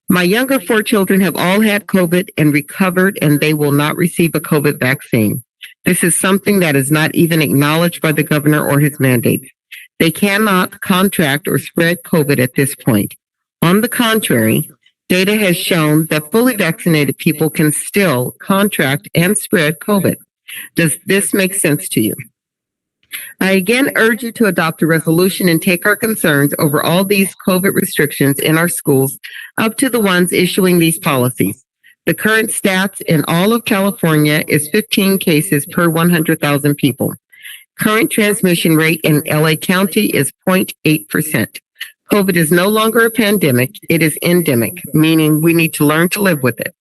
S5: My younger 4 children have all had COVID and recovered, and they will not receive a COVID vaccine. This is something that is not even acknowledged by the governor or his mandate. They cannot contract or spread COVID at this point. On the contrary, data has shown that fully vaccinated people can still contract and spread COVID. Does this make sense to you? I again urge you to adopt a resolution and take our concerns over all these COVID restrictions in our schools up to the ones issuing these policies. The current stats in all of California is 15 cases per 100,000 people. Current transmission rate in LA County is 0.8%. COVID is no longer a pandemic, it is endemic, meaning we need to learn to live with it.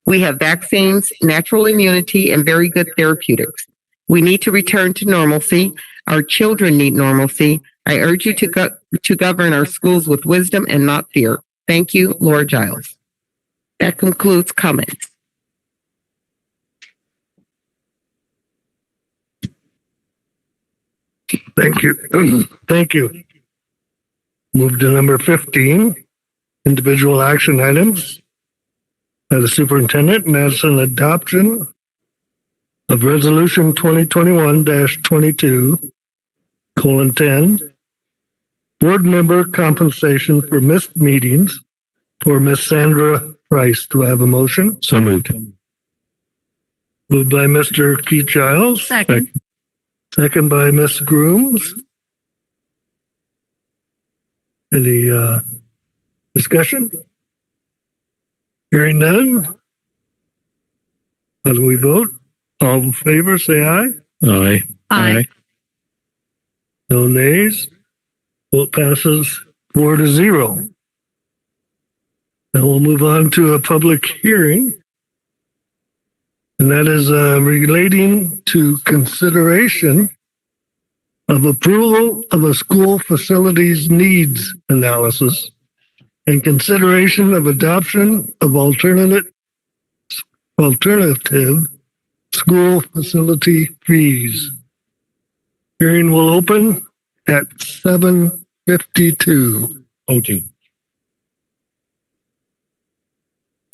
S5: We have vaccines, natural immunity, and very good therapeutics. We need to return to normalcy. Our children need normalcy. I urge you to govern our schools with wisdom and not fear. Thank you, Laura Giles. That concludes comments.
S2: Thank you. Thank you. Move to number 15, individual action items by the superintendent, and that's an adoption of resolution 2021-22:10, board member compensation for missed meetings for Miss Sandra Price. Do I have a motion?
S4: So moved.
S2: Moved by Mr. Keith Giles.
S1: Second.
S2: Second by Ms. Grooms. Any discussion? Hearing none. How do we vote? All in favor, say aye.
S4: Aye.
S1: Aye.
S2: No nays. Vote passes 4-0. Then we'll move on to a public hearing. And that is relating to consideration of approval of a school facilities needs analysis and consideration of adoption of alternative school facility fees. Hearing will open at 7:52.
S4: 02.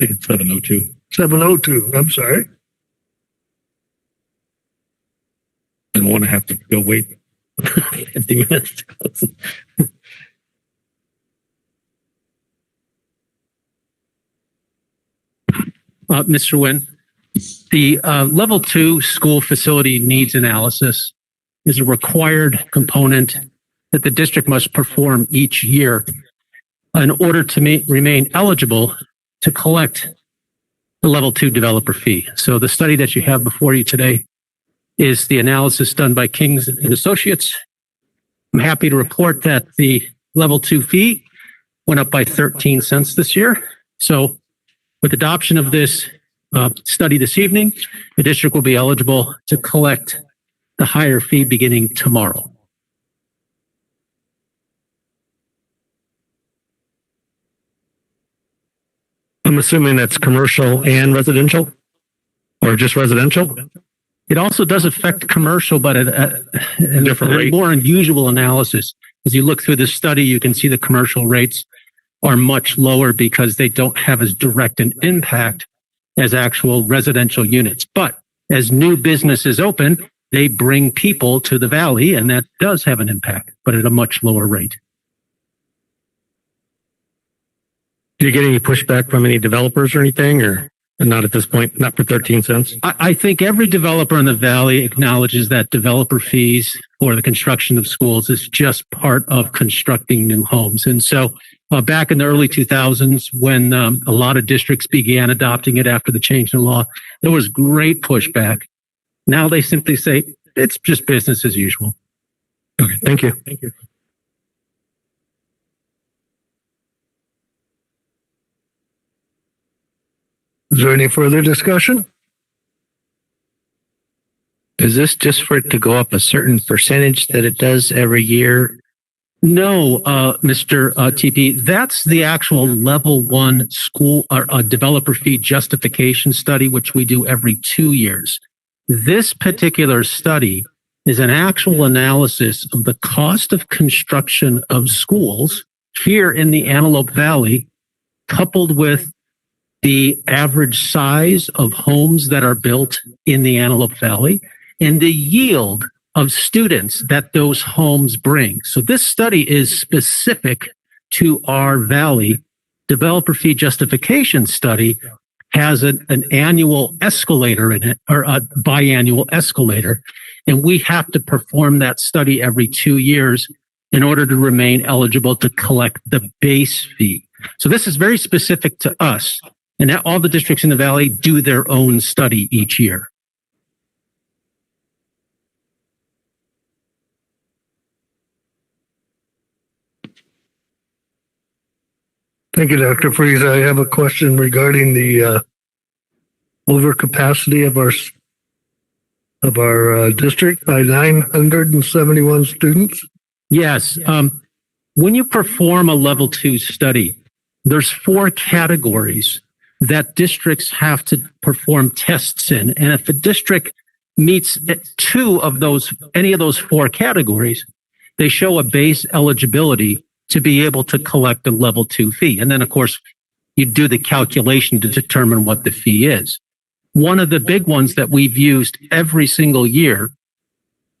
S4: I think it's 7:02.
S2: 7:02, I'm sorry.
S4: I don't want to have to go wait 50 minutes to close.
S13: Mr. Nguyen, the level 2 school facility needs analysis is a required component that the district must perform each year in order to remain eligible to collect the level 2 developer fee. So the study that you have before you today is the analysis done by Kings and Associates. I'm happy to report that the level 2 fee went up by 13 cents this year. So with adoption of this study this evening, the district will be eligible to collect the higher fee beginning tomorrow.
S4: I'm assuming that's commercial and residential, or just residential?
S13: It also does affect commercial, but at a more unusual analysis. As you look through the study, you can see the commercial rates are much lower because they don't have as direct an impact as actual residential units. But as new businesses open, they bring people to the valley, and that does have an impact, but at a much lower rate.
S4: Do you get any pushback from any developers or anything, or not at this point, not for 13 cents?
S13: I think every developer in the valley acknowledges that developer fees for the construction of schools is just part of constructing new homes. And so back in the early 2000s, when a lot of districts began adopting it after the change in law, there was great pushback. Now they simply say, it's just business as usual.
S4: Okay, thank you.
S13: Thank you.
S2: Is there any further discussion?
S3: Is this just for it to go up a certain percentage that it does every year?
S13: No, Mr. TP, that's the actual level 1 school or developer fee justification study, which we do every 2 years. This particular study is an actual analysis of the cost of construction of schools here in the Antelope Valley, coupled with the average size of homes that are built in the Antelope Valley and the yield of students that those homes bring. So this study is specific to our valley. Developer fee justification study has an annual escalator in it, or a biannual escalator. And we have to perform that study every 2 years in order to remain eligible to collect the base fee. So this is very specific to us. And all the districts in the valley do their own study each year.
S2: Thank you, Dr. Freeze. I have a question regarding the overcapacity of our district by 971 students.
S13: Yes. When you perform a level 2 study, there's 4 categories that districts have to perform tests in. And if a district meets 2 of those, any of those 4 categories, they show a base eligibility to be able to collect a level 2 fee. And then, of course, you do the calculation to determine what the fee is. One of the big ones that we've used every single year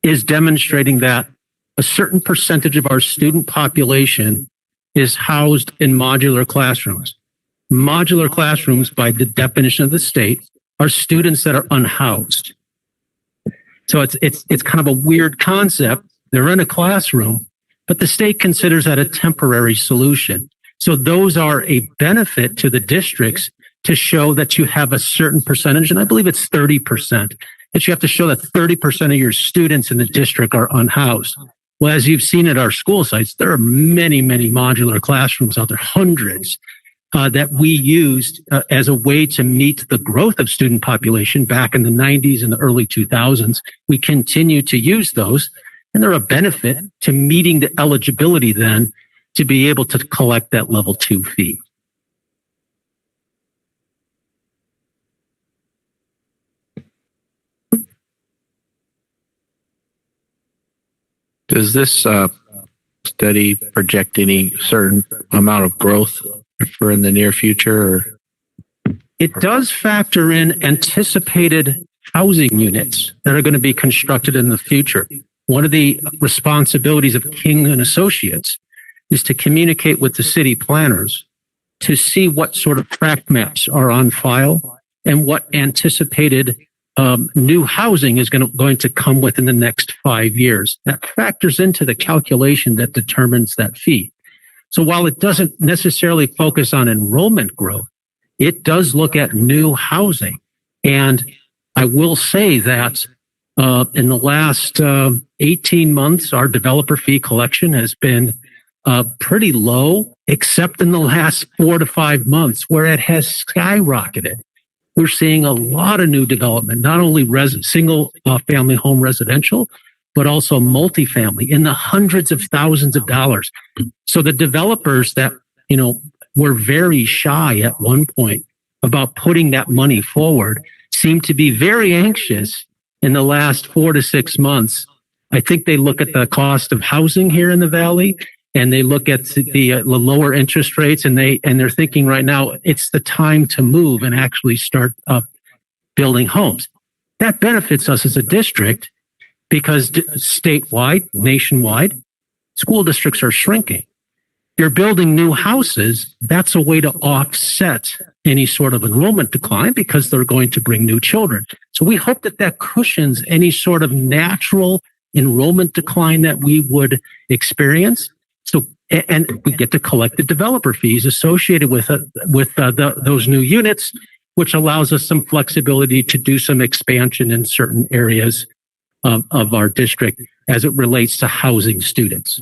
S13: is demonstrating that a certain percentage of our student population is housed in modular classrooms. Modular classrooms, by the definition of the state, are students that are unhoused. So it's kind of a weird concept. They're in a classroom, but the state considers that a temporary solution. So those are a benefit to the districts to show that you have a certain percentage, and I believe it's 30%, that you have to show that 30% of your students in the district are unhoused. Well, as you've seen at our school sites, there are many, many modular classrooms out there, hundreds, that we used as a way to meet the growth of student population back in the 90s and the early 2000s. We continue to use those, and they're a benefit to meeting the eligibility then to be able to collect that level 2 fee.
S3: Does this study project any certain amount of growth for in the near future? Or?
S13: It does factor in anticipated housing units that are going to be constructed in the future. One of the responsibilities of King and Associates is to communicate with the city planners to see what sort of tract maps are on file and what anticipated new housing is going to come within the next 5 years. That factors into the calculation that determines that fee. So while it doesn't necessarily focus on enrollment growth, it does look at new housing. And I will say that in the last 18 months, our developer fee collection has been pretty low, except in the last 4 to 5 months where it has skyrocketed. We're seeing a lot of new development, not only single family home residential, but also multifamily in the hundreds of thousands of dollars. So the developers that, were very shy at one point about putting that money forward seem to be very anxious in the last 4 to 6 months, I think they look at the cost of housing here in the Valley, and they look at the lower interest rates, and they're thinking right now it's the time to move and actually start building homes. That benefits us as a district because statewide, nationwide, school districts are shrinking. You're building new houses. That's a way to offset any sort of enrollment decline because they're going to bring new children. So we hope that cushions any sort of natural enrollment decline that we would experience. So, and we get to collect the developer fees associated with those new units, which allows us some flexibility to do some expansion in certain areas of our district as it relates to housing students.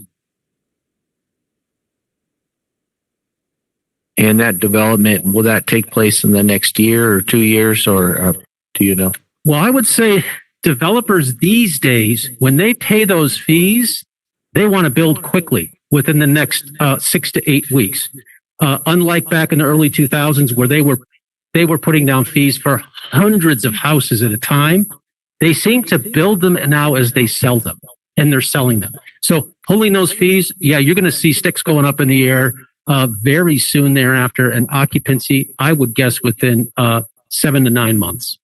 S3: And that development, will that take place in the next year or 2 years, or do you know?
S13: Well, I would say developers these days, when they pay those fees, they want to build quickly within the next 6 to 8 weeks. Unlike back in the early 2000s where they were putting down fees for hundreds of houses at a time, they seem to build them now as they sell them, and they're selling them. So pulling those fees, yeah, you're going to see sticks going up in the air very soon thereafter, and occupancy, I would guess within 7 to 9 months.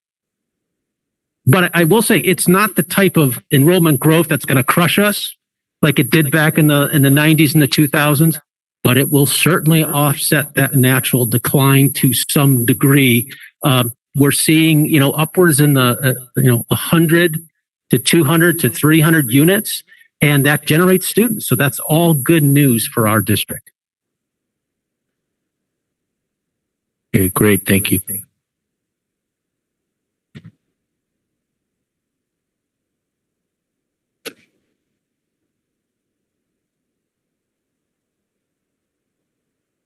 S13: But I will say it's not the type of enrollment growth that's going to crush us like it did back in the 90s and the 2000s, but it will certainly offset that natural decline to some degree. We're seeing, upwards in the 100 to 200 to 300 units, and that generates students. So that's all good news for our district.
S3: Okay, great. Thank you.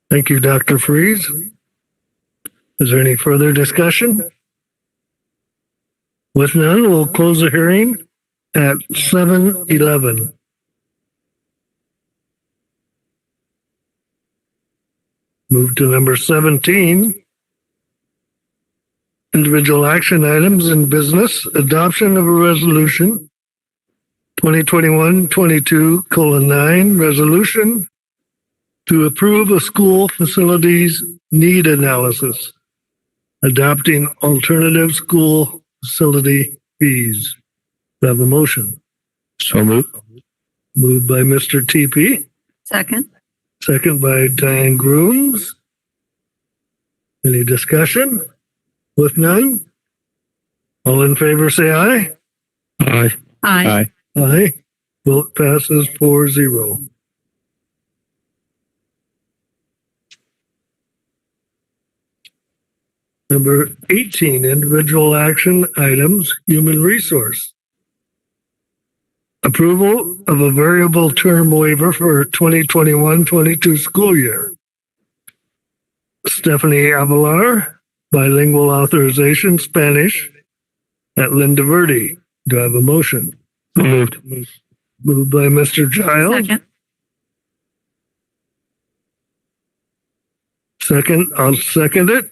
S2: Thank you, Dr. Freeze. Is there any further discussion? With none, we'll close the hearing at 7:11. Move to number 17. Individual action items in business. Adoption of a resolution 2021-22:9 resolution to approve a school facilities need analysis, adopting alternative school facility fees. Do I have a motion?
S3: So moved.
S2: Moved by Mr. TP.
S1: Second.
S2: Second by Diane Grooms. Any discussion? With none? All in favor say aye.
S13: Aye.
S1: Aye.
S2: Aye. Vote passes 4-0. Number 18, individual action items, human resource. Approval of a variable term waiver for 2021-22 school year. Stephanie Avalar, bilingual authorization Spanish at Linda Verde. Do I have a motion?
S13: Moved.
S2: Moved by Mr. Giles.
S1: Second.
S2: Second, I'll second it.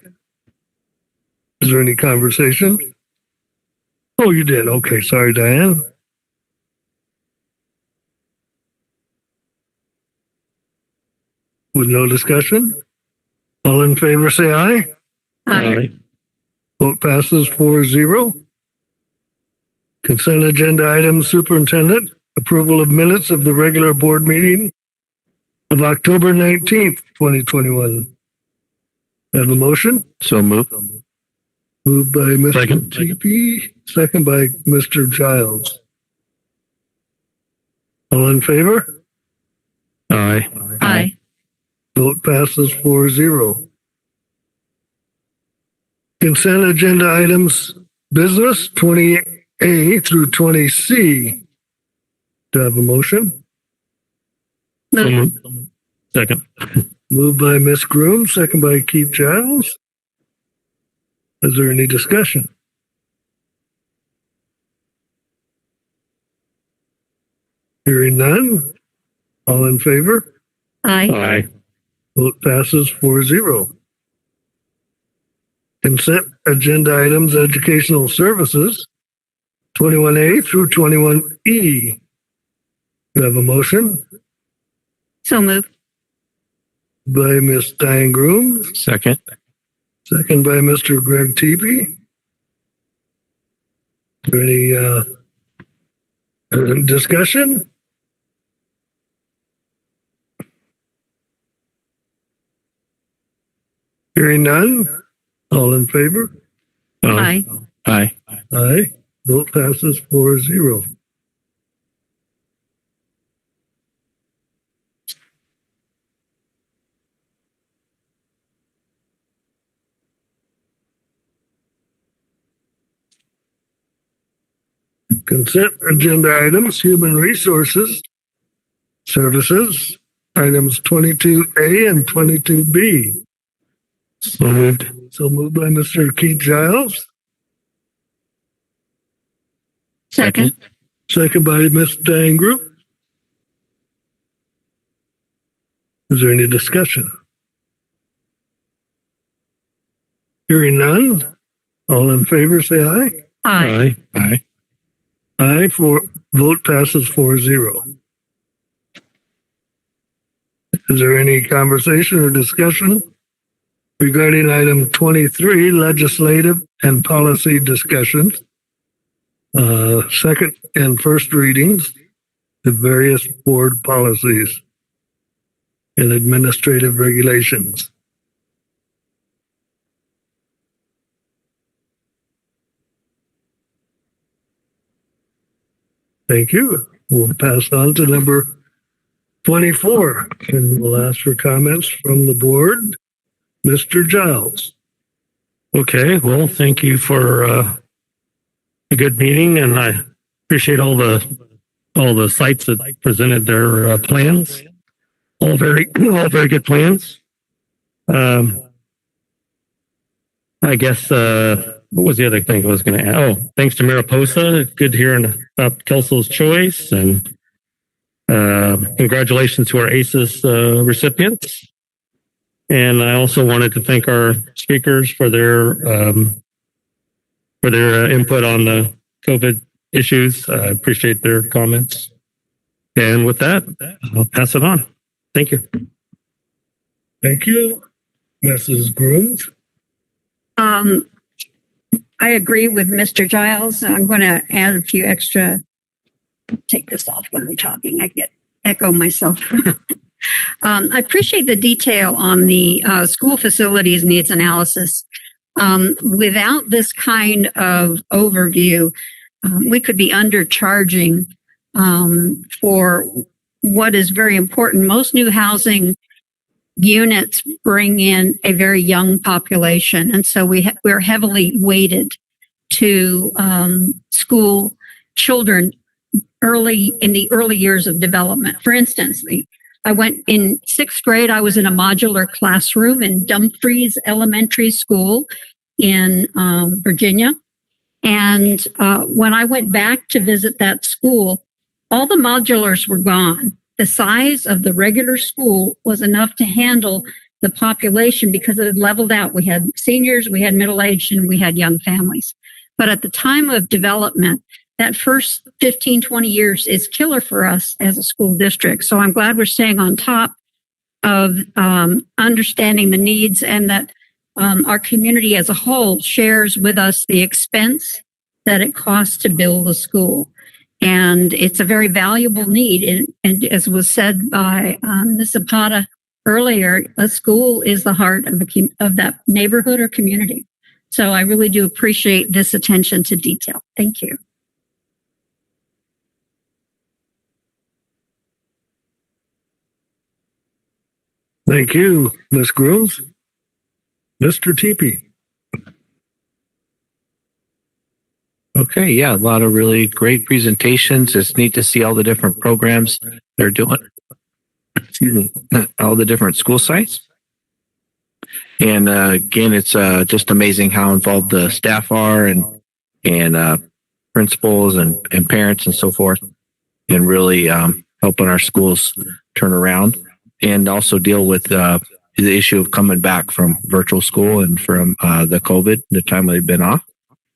S2: Is there any conversation? Oh, you did. Okay. Sorry, Diane. With no discussion? All in favor say aye.
S13: Aye.
S2: Vote passes 4-0. Consent agenda items, Superintendent. Approval of minutes of the regular board meeting of October 19th, 2021. Have a motion?
S3: So moved.
S2: Moved by Mr.
S13: Second.
S2: TP, second by Mr. Giles. All in favor?
S13: Aye.
S1: Aye.
S2: Vote passes 4-0. Consent agenda items, business 20A through 20C. Do I have a motion?
S13: Second.
S2: Moved by Ms. Groom, second by Keith Giles. Is there any discussion? Hearing none. All in favor?
S1: Aye.
S13: Aye.
S2: Vote passes 4-0. Consent agenda items, educational services, 21A through 21E. Do I have a motion?
S6: So moved.
S2: By Ms. Diane Grooms,
S3: Second.
S2: second by Mr. Greg Teepee. Is there any discussion? Hearing none, all in favor?
S6: Aye.
S3: Aye.
S2: Aye. Vote passes 4-0. Consent agenda items, human resources, services, items 22A and 22B.
S4: So moved.
S2: So moved by Mr. Keith Giles,
S6: Second.
S2: second by Ms. Diane Group. Is there any discussion? Hearing none, all in favor say aye.
S6: Aye.
S3: Aye.
S2: Aye, for vote passes 4-0. Is there any conversation or discussion regarding item 23, legislative and policy discussions? Second and first readings of various board policies and administrative regulations. Thank you. We'll pass on to number 24, and we'll ask for comments from the board. Mr. Giles.
S4: Okay, well, thank you for a good meeting, and I appreciate all the sites that presented their plans. All very good plans. I guess what was the other thing I was going to add? Oh, thanks to Mariposa. Good hearing about Kelso's choice, and congratulations to our ACES recipients. And I also wanted to thank our speakers for their input on the COVID issues. I appreciate their comments. And with that, I'll pass it on. Thank you.
S2: Thank you. Mrs. Grooms.
S14: I agree with Mr. Giles. I'm going to add a few extra. Take this off when I'm talking. I get echo myself. I appreciate the detail on the school facilities needs analysis. Without this kind of overview, we could be undercharging for what is very important. Most new housing units bring in a very young population, and so we're heavily weighted to school children in the early years of development. For instance, I went in 6th grade. I was in a modular classroom in Dumfries Elementary School in Virginia, and when I went back to visit that school, all the modulars were gone. The size of the regular school was enough to handle the population because it had leveled out. We had seniors, we had middle-aged, and we had young families. But at the time of development, that first 15, 20 years is killer for us as a school district. So I'm glad we're staying on top of understanding the needs, and that our community as a whole shares with us the expense that it costs to build a school. And it's a very valuable need. And as was said by Ms. Zapata earlier, a school is the heart of that neighborhood or community. So I really do appreciate this attention to detail. Thank you.
S2: Thank you, Ms. Grooms. Mr. Teepee.
S3: Okay, yeah, a lot of really great presentations. It's neat to see all the different programs they're doing. Excuse me, all the different school sites. And again, it's just amazing how involved the staff are and principals and parents and so forth, and really helping our schools turn around and also deal with the issue of coming back from virtual school and from the COVID, the time they've been off.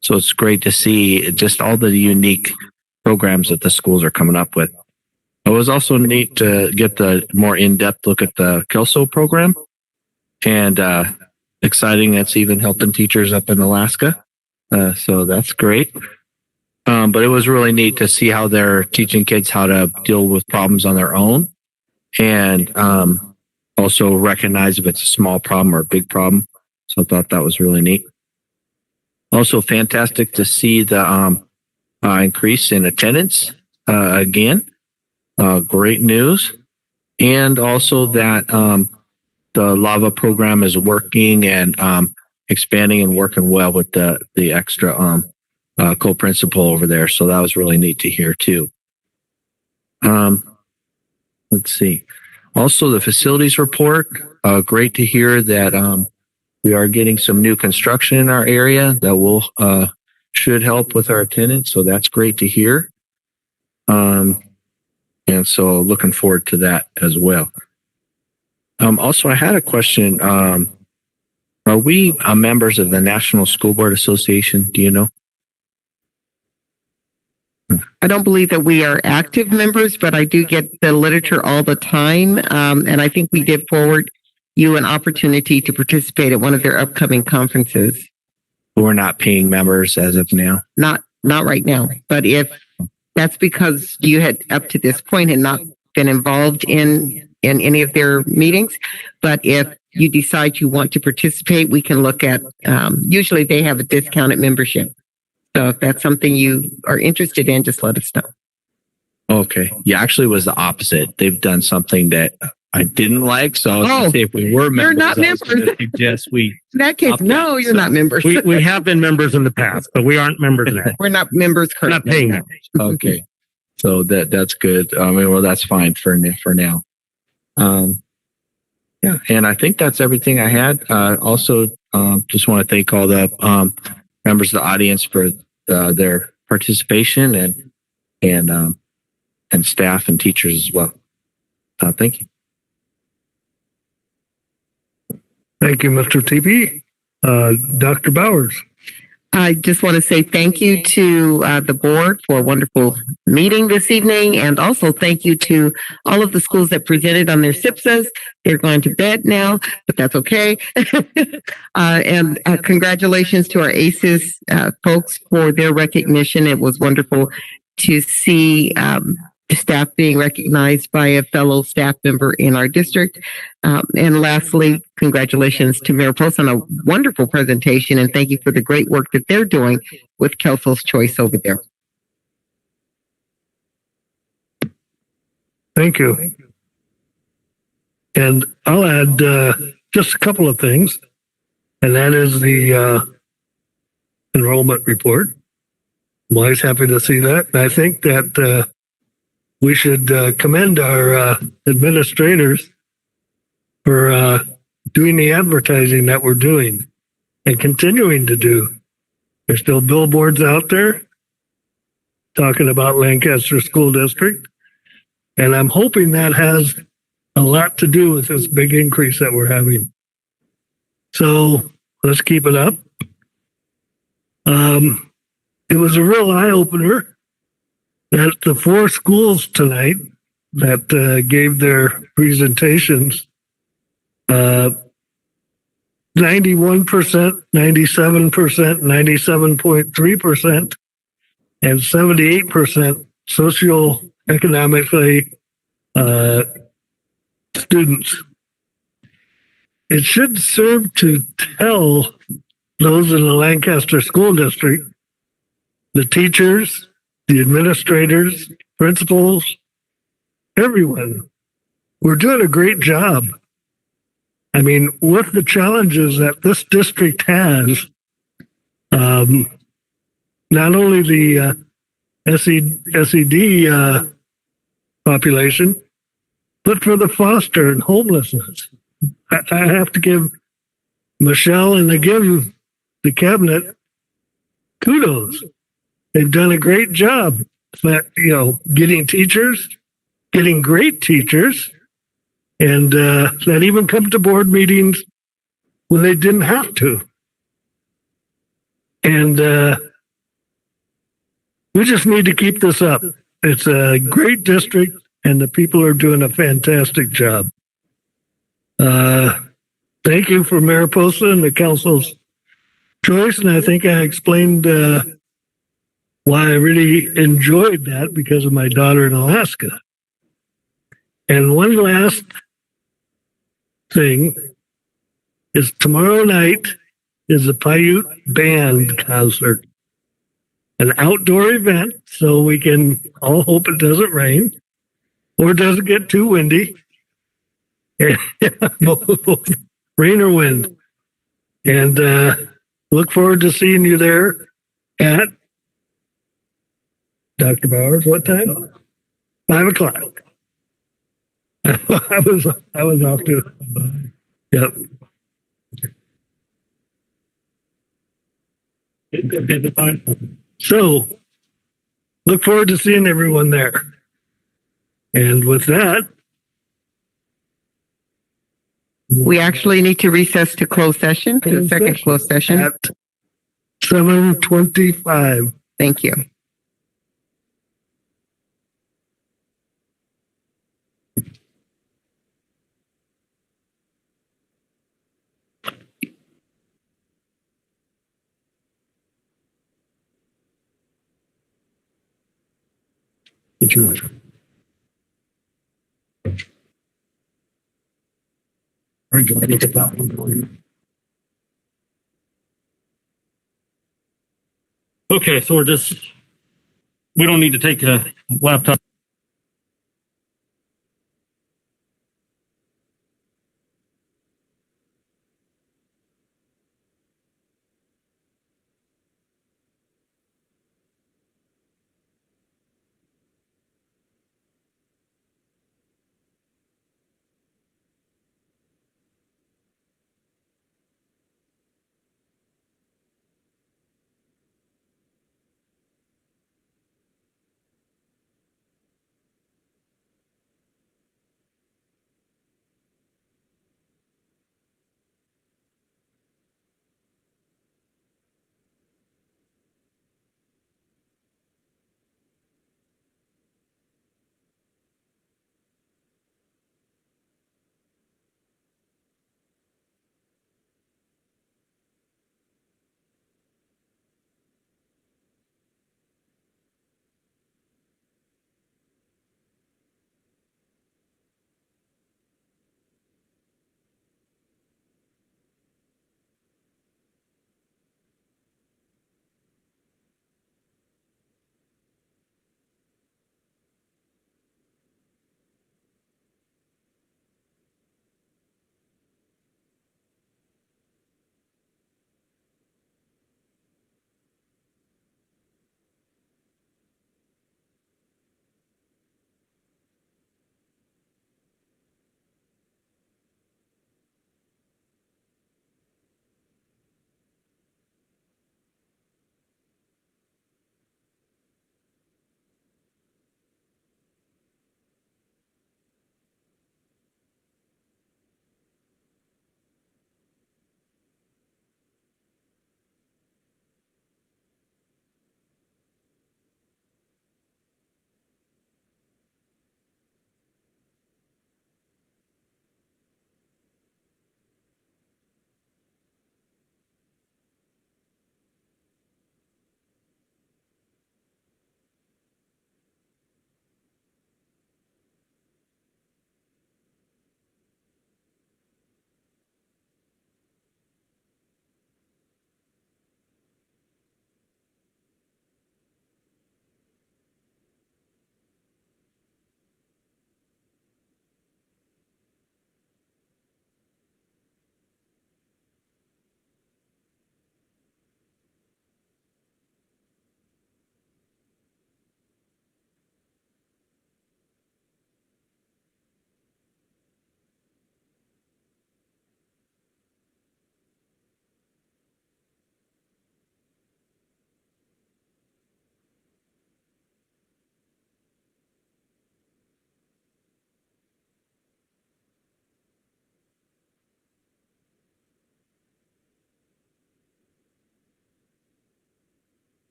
S3: So it's great to see just all the unique programs that the schools are coming up with. It was also neat to get the more in-depth look at the Kelso program, and exciting that's even helping teachers up in Alaska. So that's great. But it was really neat to see how they're teaching kids how to deal with problems on their own, and also recognize if it's a small problem or a big problem. So I thought that was really neat. Also fantastic to see the increase in attendance again. Great news. And also that the LAVA program is working and expanding and working well with the extra co-principal over there. So that was really neat to hear too. Let's see. Also the facilities report, great to hear that we are getting some new construction in our area that will should help with our attendance. So that's great to hear. And so looking forward to that as well. Also, I had a question. Are we members of the National School Board Association? Do you know?
S5: I don't believe that we are active members, but I do get the literature all the time. And I think we did forward you an opportunity to participate at one of their upcoming conferences.
S3: We're not paying members as of now.
S5: Not right now, but if that's because you had up to this point had not been involved in any of their meetings. But if you decide you want to participate, we can look at, usually they have a discounted membership. So if that's something you are interested in, just let us know.
S3: Okay. Yeah, actually it was the opposite. They've done something that I didn't like. So I was going to say if we were members,
S5: you're not members.
S3: Suggest we.
S5: In that case, no, you're not members.
S4: We have been members in the past, but we aren't members now.
S5: We're not members
S4: We're
S5: currently.
S4: not paying members.
S3: Okay. So that's good. I mean, well, that's fine for now. Yeah. And I think that's everything I had. Also, just want to thank all the members of the audience for their participation and staff and teachers as well. Thank you.
S2: Thank you, Mr. TP. Dr. Bowers.
S5: I just want to say thank you to the board for a wonderful meeting this evening. And also thank you to all of the schools that presented on their SIPSAs. They're going to bed now, but that's okay. And congratulations to our ACES folks for their recognition. It was wonderful to see staff being recognized by a fellow staff member in our district. And lastly, congratulations to Mayor Post on a wonderful presentation, and thank you for the great work that they're doing with Kelso's Choice over there.
S2: Thank you. And I'll add just a couple of things, and that is the enrollment report. I'm always happy to see that. And I think that we should commend our administrators for doing the advertising that we're doing and continuing to do. There's still billboards out there talking about Lancaster School District. And I'm hoping that has a lot to do with this big increase that we're having. So let's keep it up. It was a real eye-opener that the 4 schools tonight that gave their presentations, 91%, 97%, 97.3%, and 78% socioeconomically students. It should serve to tell those in the Lancaster School District, the teachers, the administrators, principals, everyone, we're doing a great job. I mean, with the challenges that this district has, not only the SED population, but for the foster and homelessness. I have to give Michelle and I give the cabinet kudos. They've done a great job, getting teachers, getting great teachers, and that even come to board meetings when they didn't have to. And we just need to keep this up. It's a great district and the people are doing a fantastic job. Thank you for Mariposa and the council's choice. And I think I explained why I really enjoyed that because of my daughter in Alaska. And one last thing is tomorrow night is the Paiute Band concert, an outdoor event, so we can all hope it doesn't rain or doesn't get too windy. Rain or wind. And look forward to seeing you there at Dr. Bowers. What time? 5:00. I was off to. Yep. So look forward to seeing everyone there. And with that,
S5: We actually need to recess to closed session, to the second closed session.
S2: at 7:25.
S5: Thank you.
S4: Okay, so we don't need to take a laptop.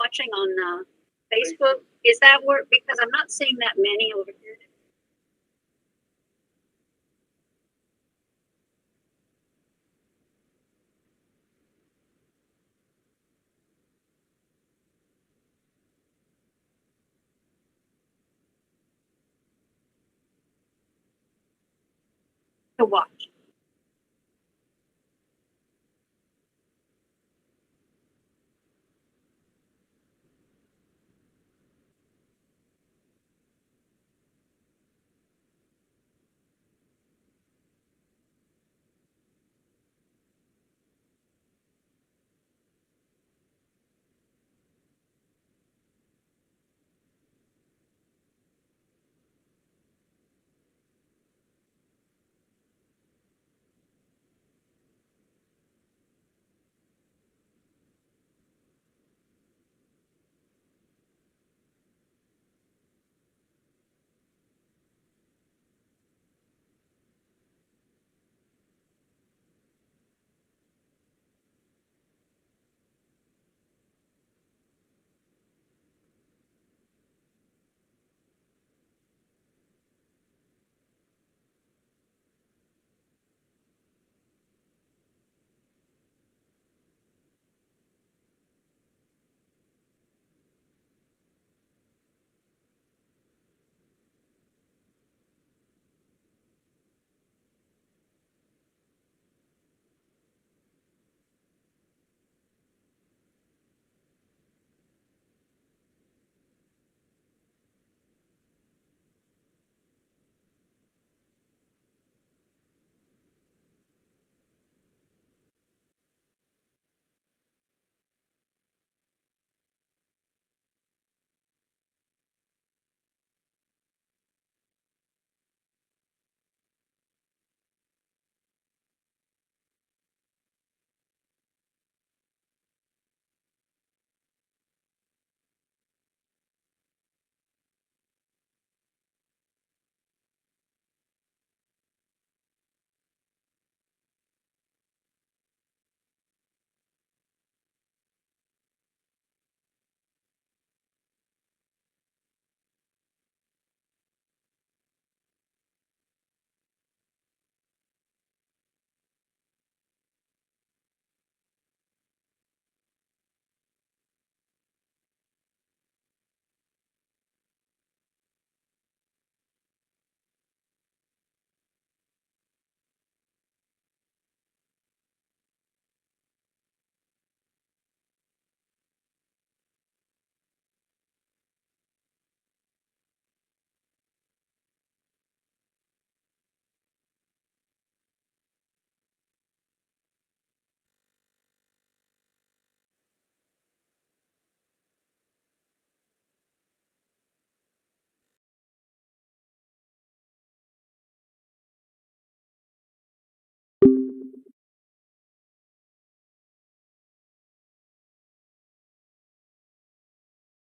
S14: watching on Facebook? Is that where, because I'm not seeing that many over here. To watch.